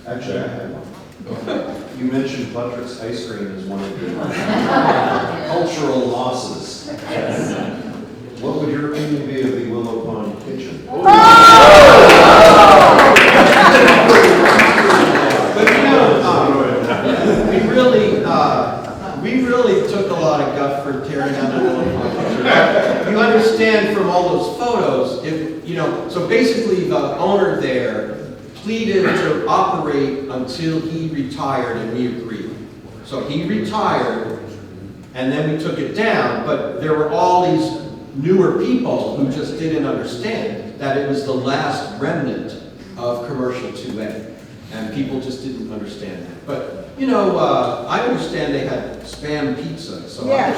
Actually, I had one. You mentioned Buttrick's ice cream as one of the cultural losses. What would your opinion be of the Willow Pond Kitchen? But you know, we really took a lot of guff for tearing down the Willow Pond Kitchen. You understand from all those photos, so basically the owner there pleaded to operate until he retired, and we agreed. So he retired, And then we took it down, but there were all these newer people who just didn't understand that it was the last remnant of commercial 2A. And people just didn't understand that. But, you know, I understand they had Spam pizza, so. Yes,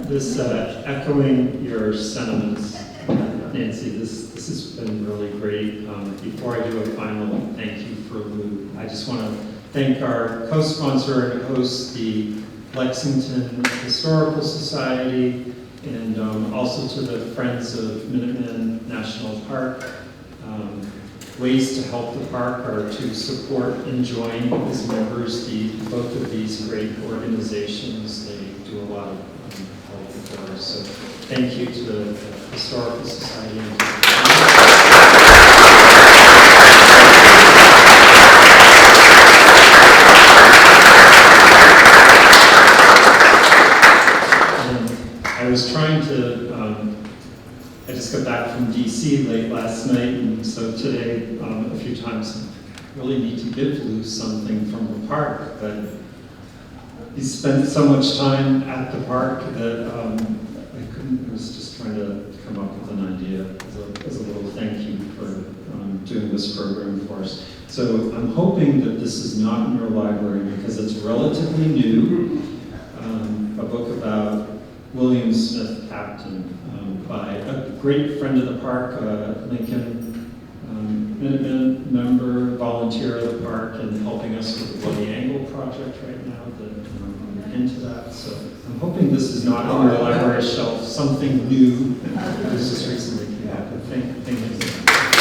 This, echoing your sentiments, Nancy, this has been really great. Before I do a final thank you for Lou, I just want to thank our co-sponsor and host, the Lexington Historical Society, and also to the Friends of Minuteman National Park. Ways to help the park are to support and join as members both of these great organizations. They do a lot of help for us. So thank you to the Historical Society. I was trying to, I just got back from DC late last night, and so today, a few times, I really need to give Lou something from the park, but he spent so much time at the park that I was just trying to come up with an idea as a little thank you for doing this program for us. So I'm hoping that this is not in your library because it's relatively new, a book about William Smith Captain, by a great friend of the park, Lincoln Minuteman member, volunteer of the park, and helping us with the Bloody Angle project right now, that into that. So I'm hoping this is not on your library shelf, something new. This just recently came out. Thank you.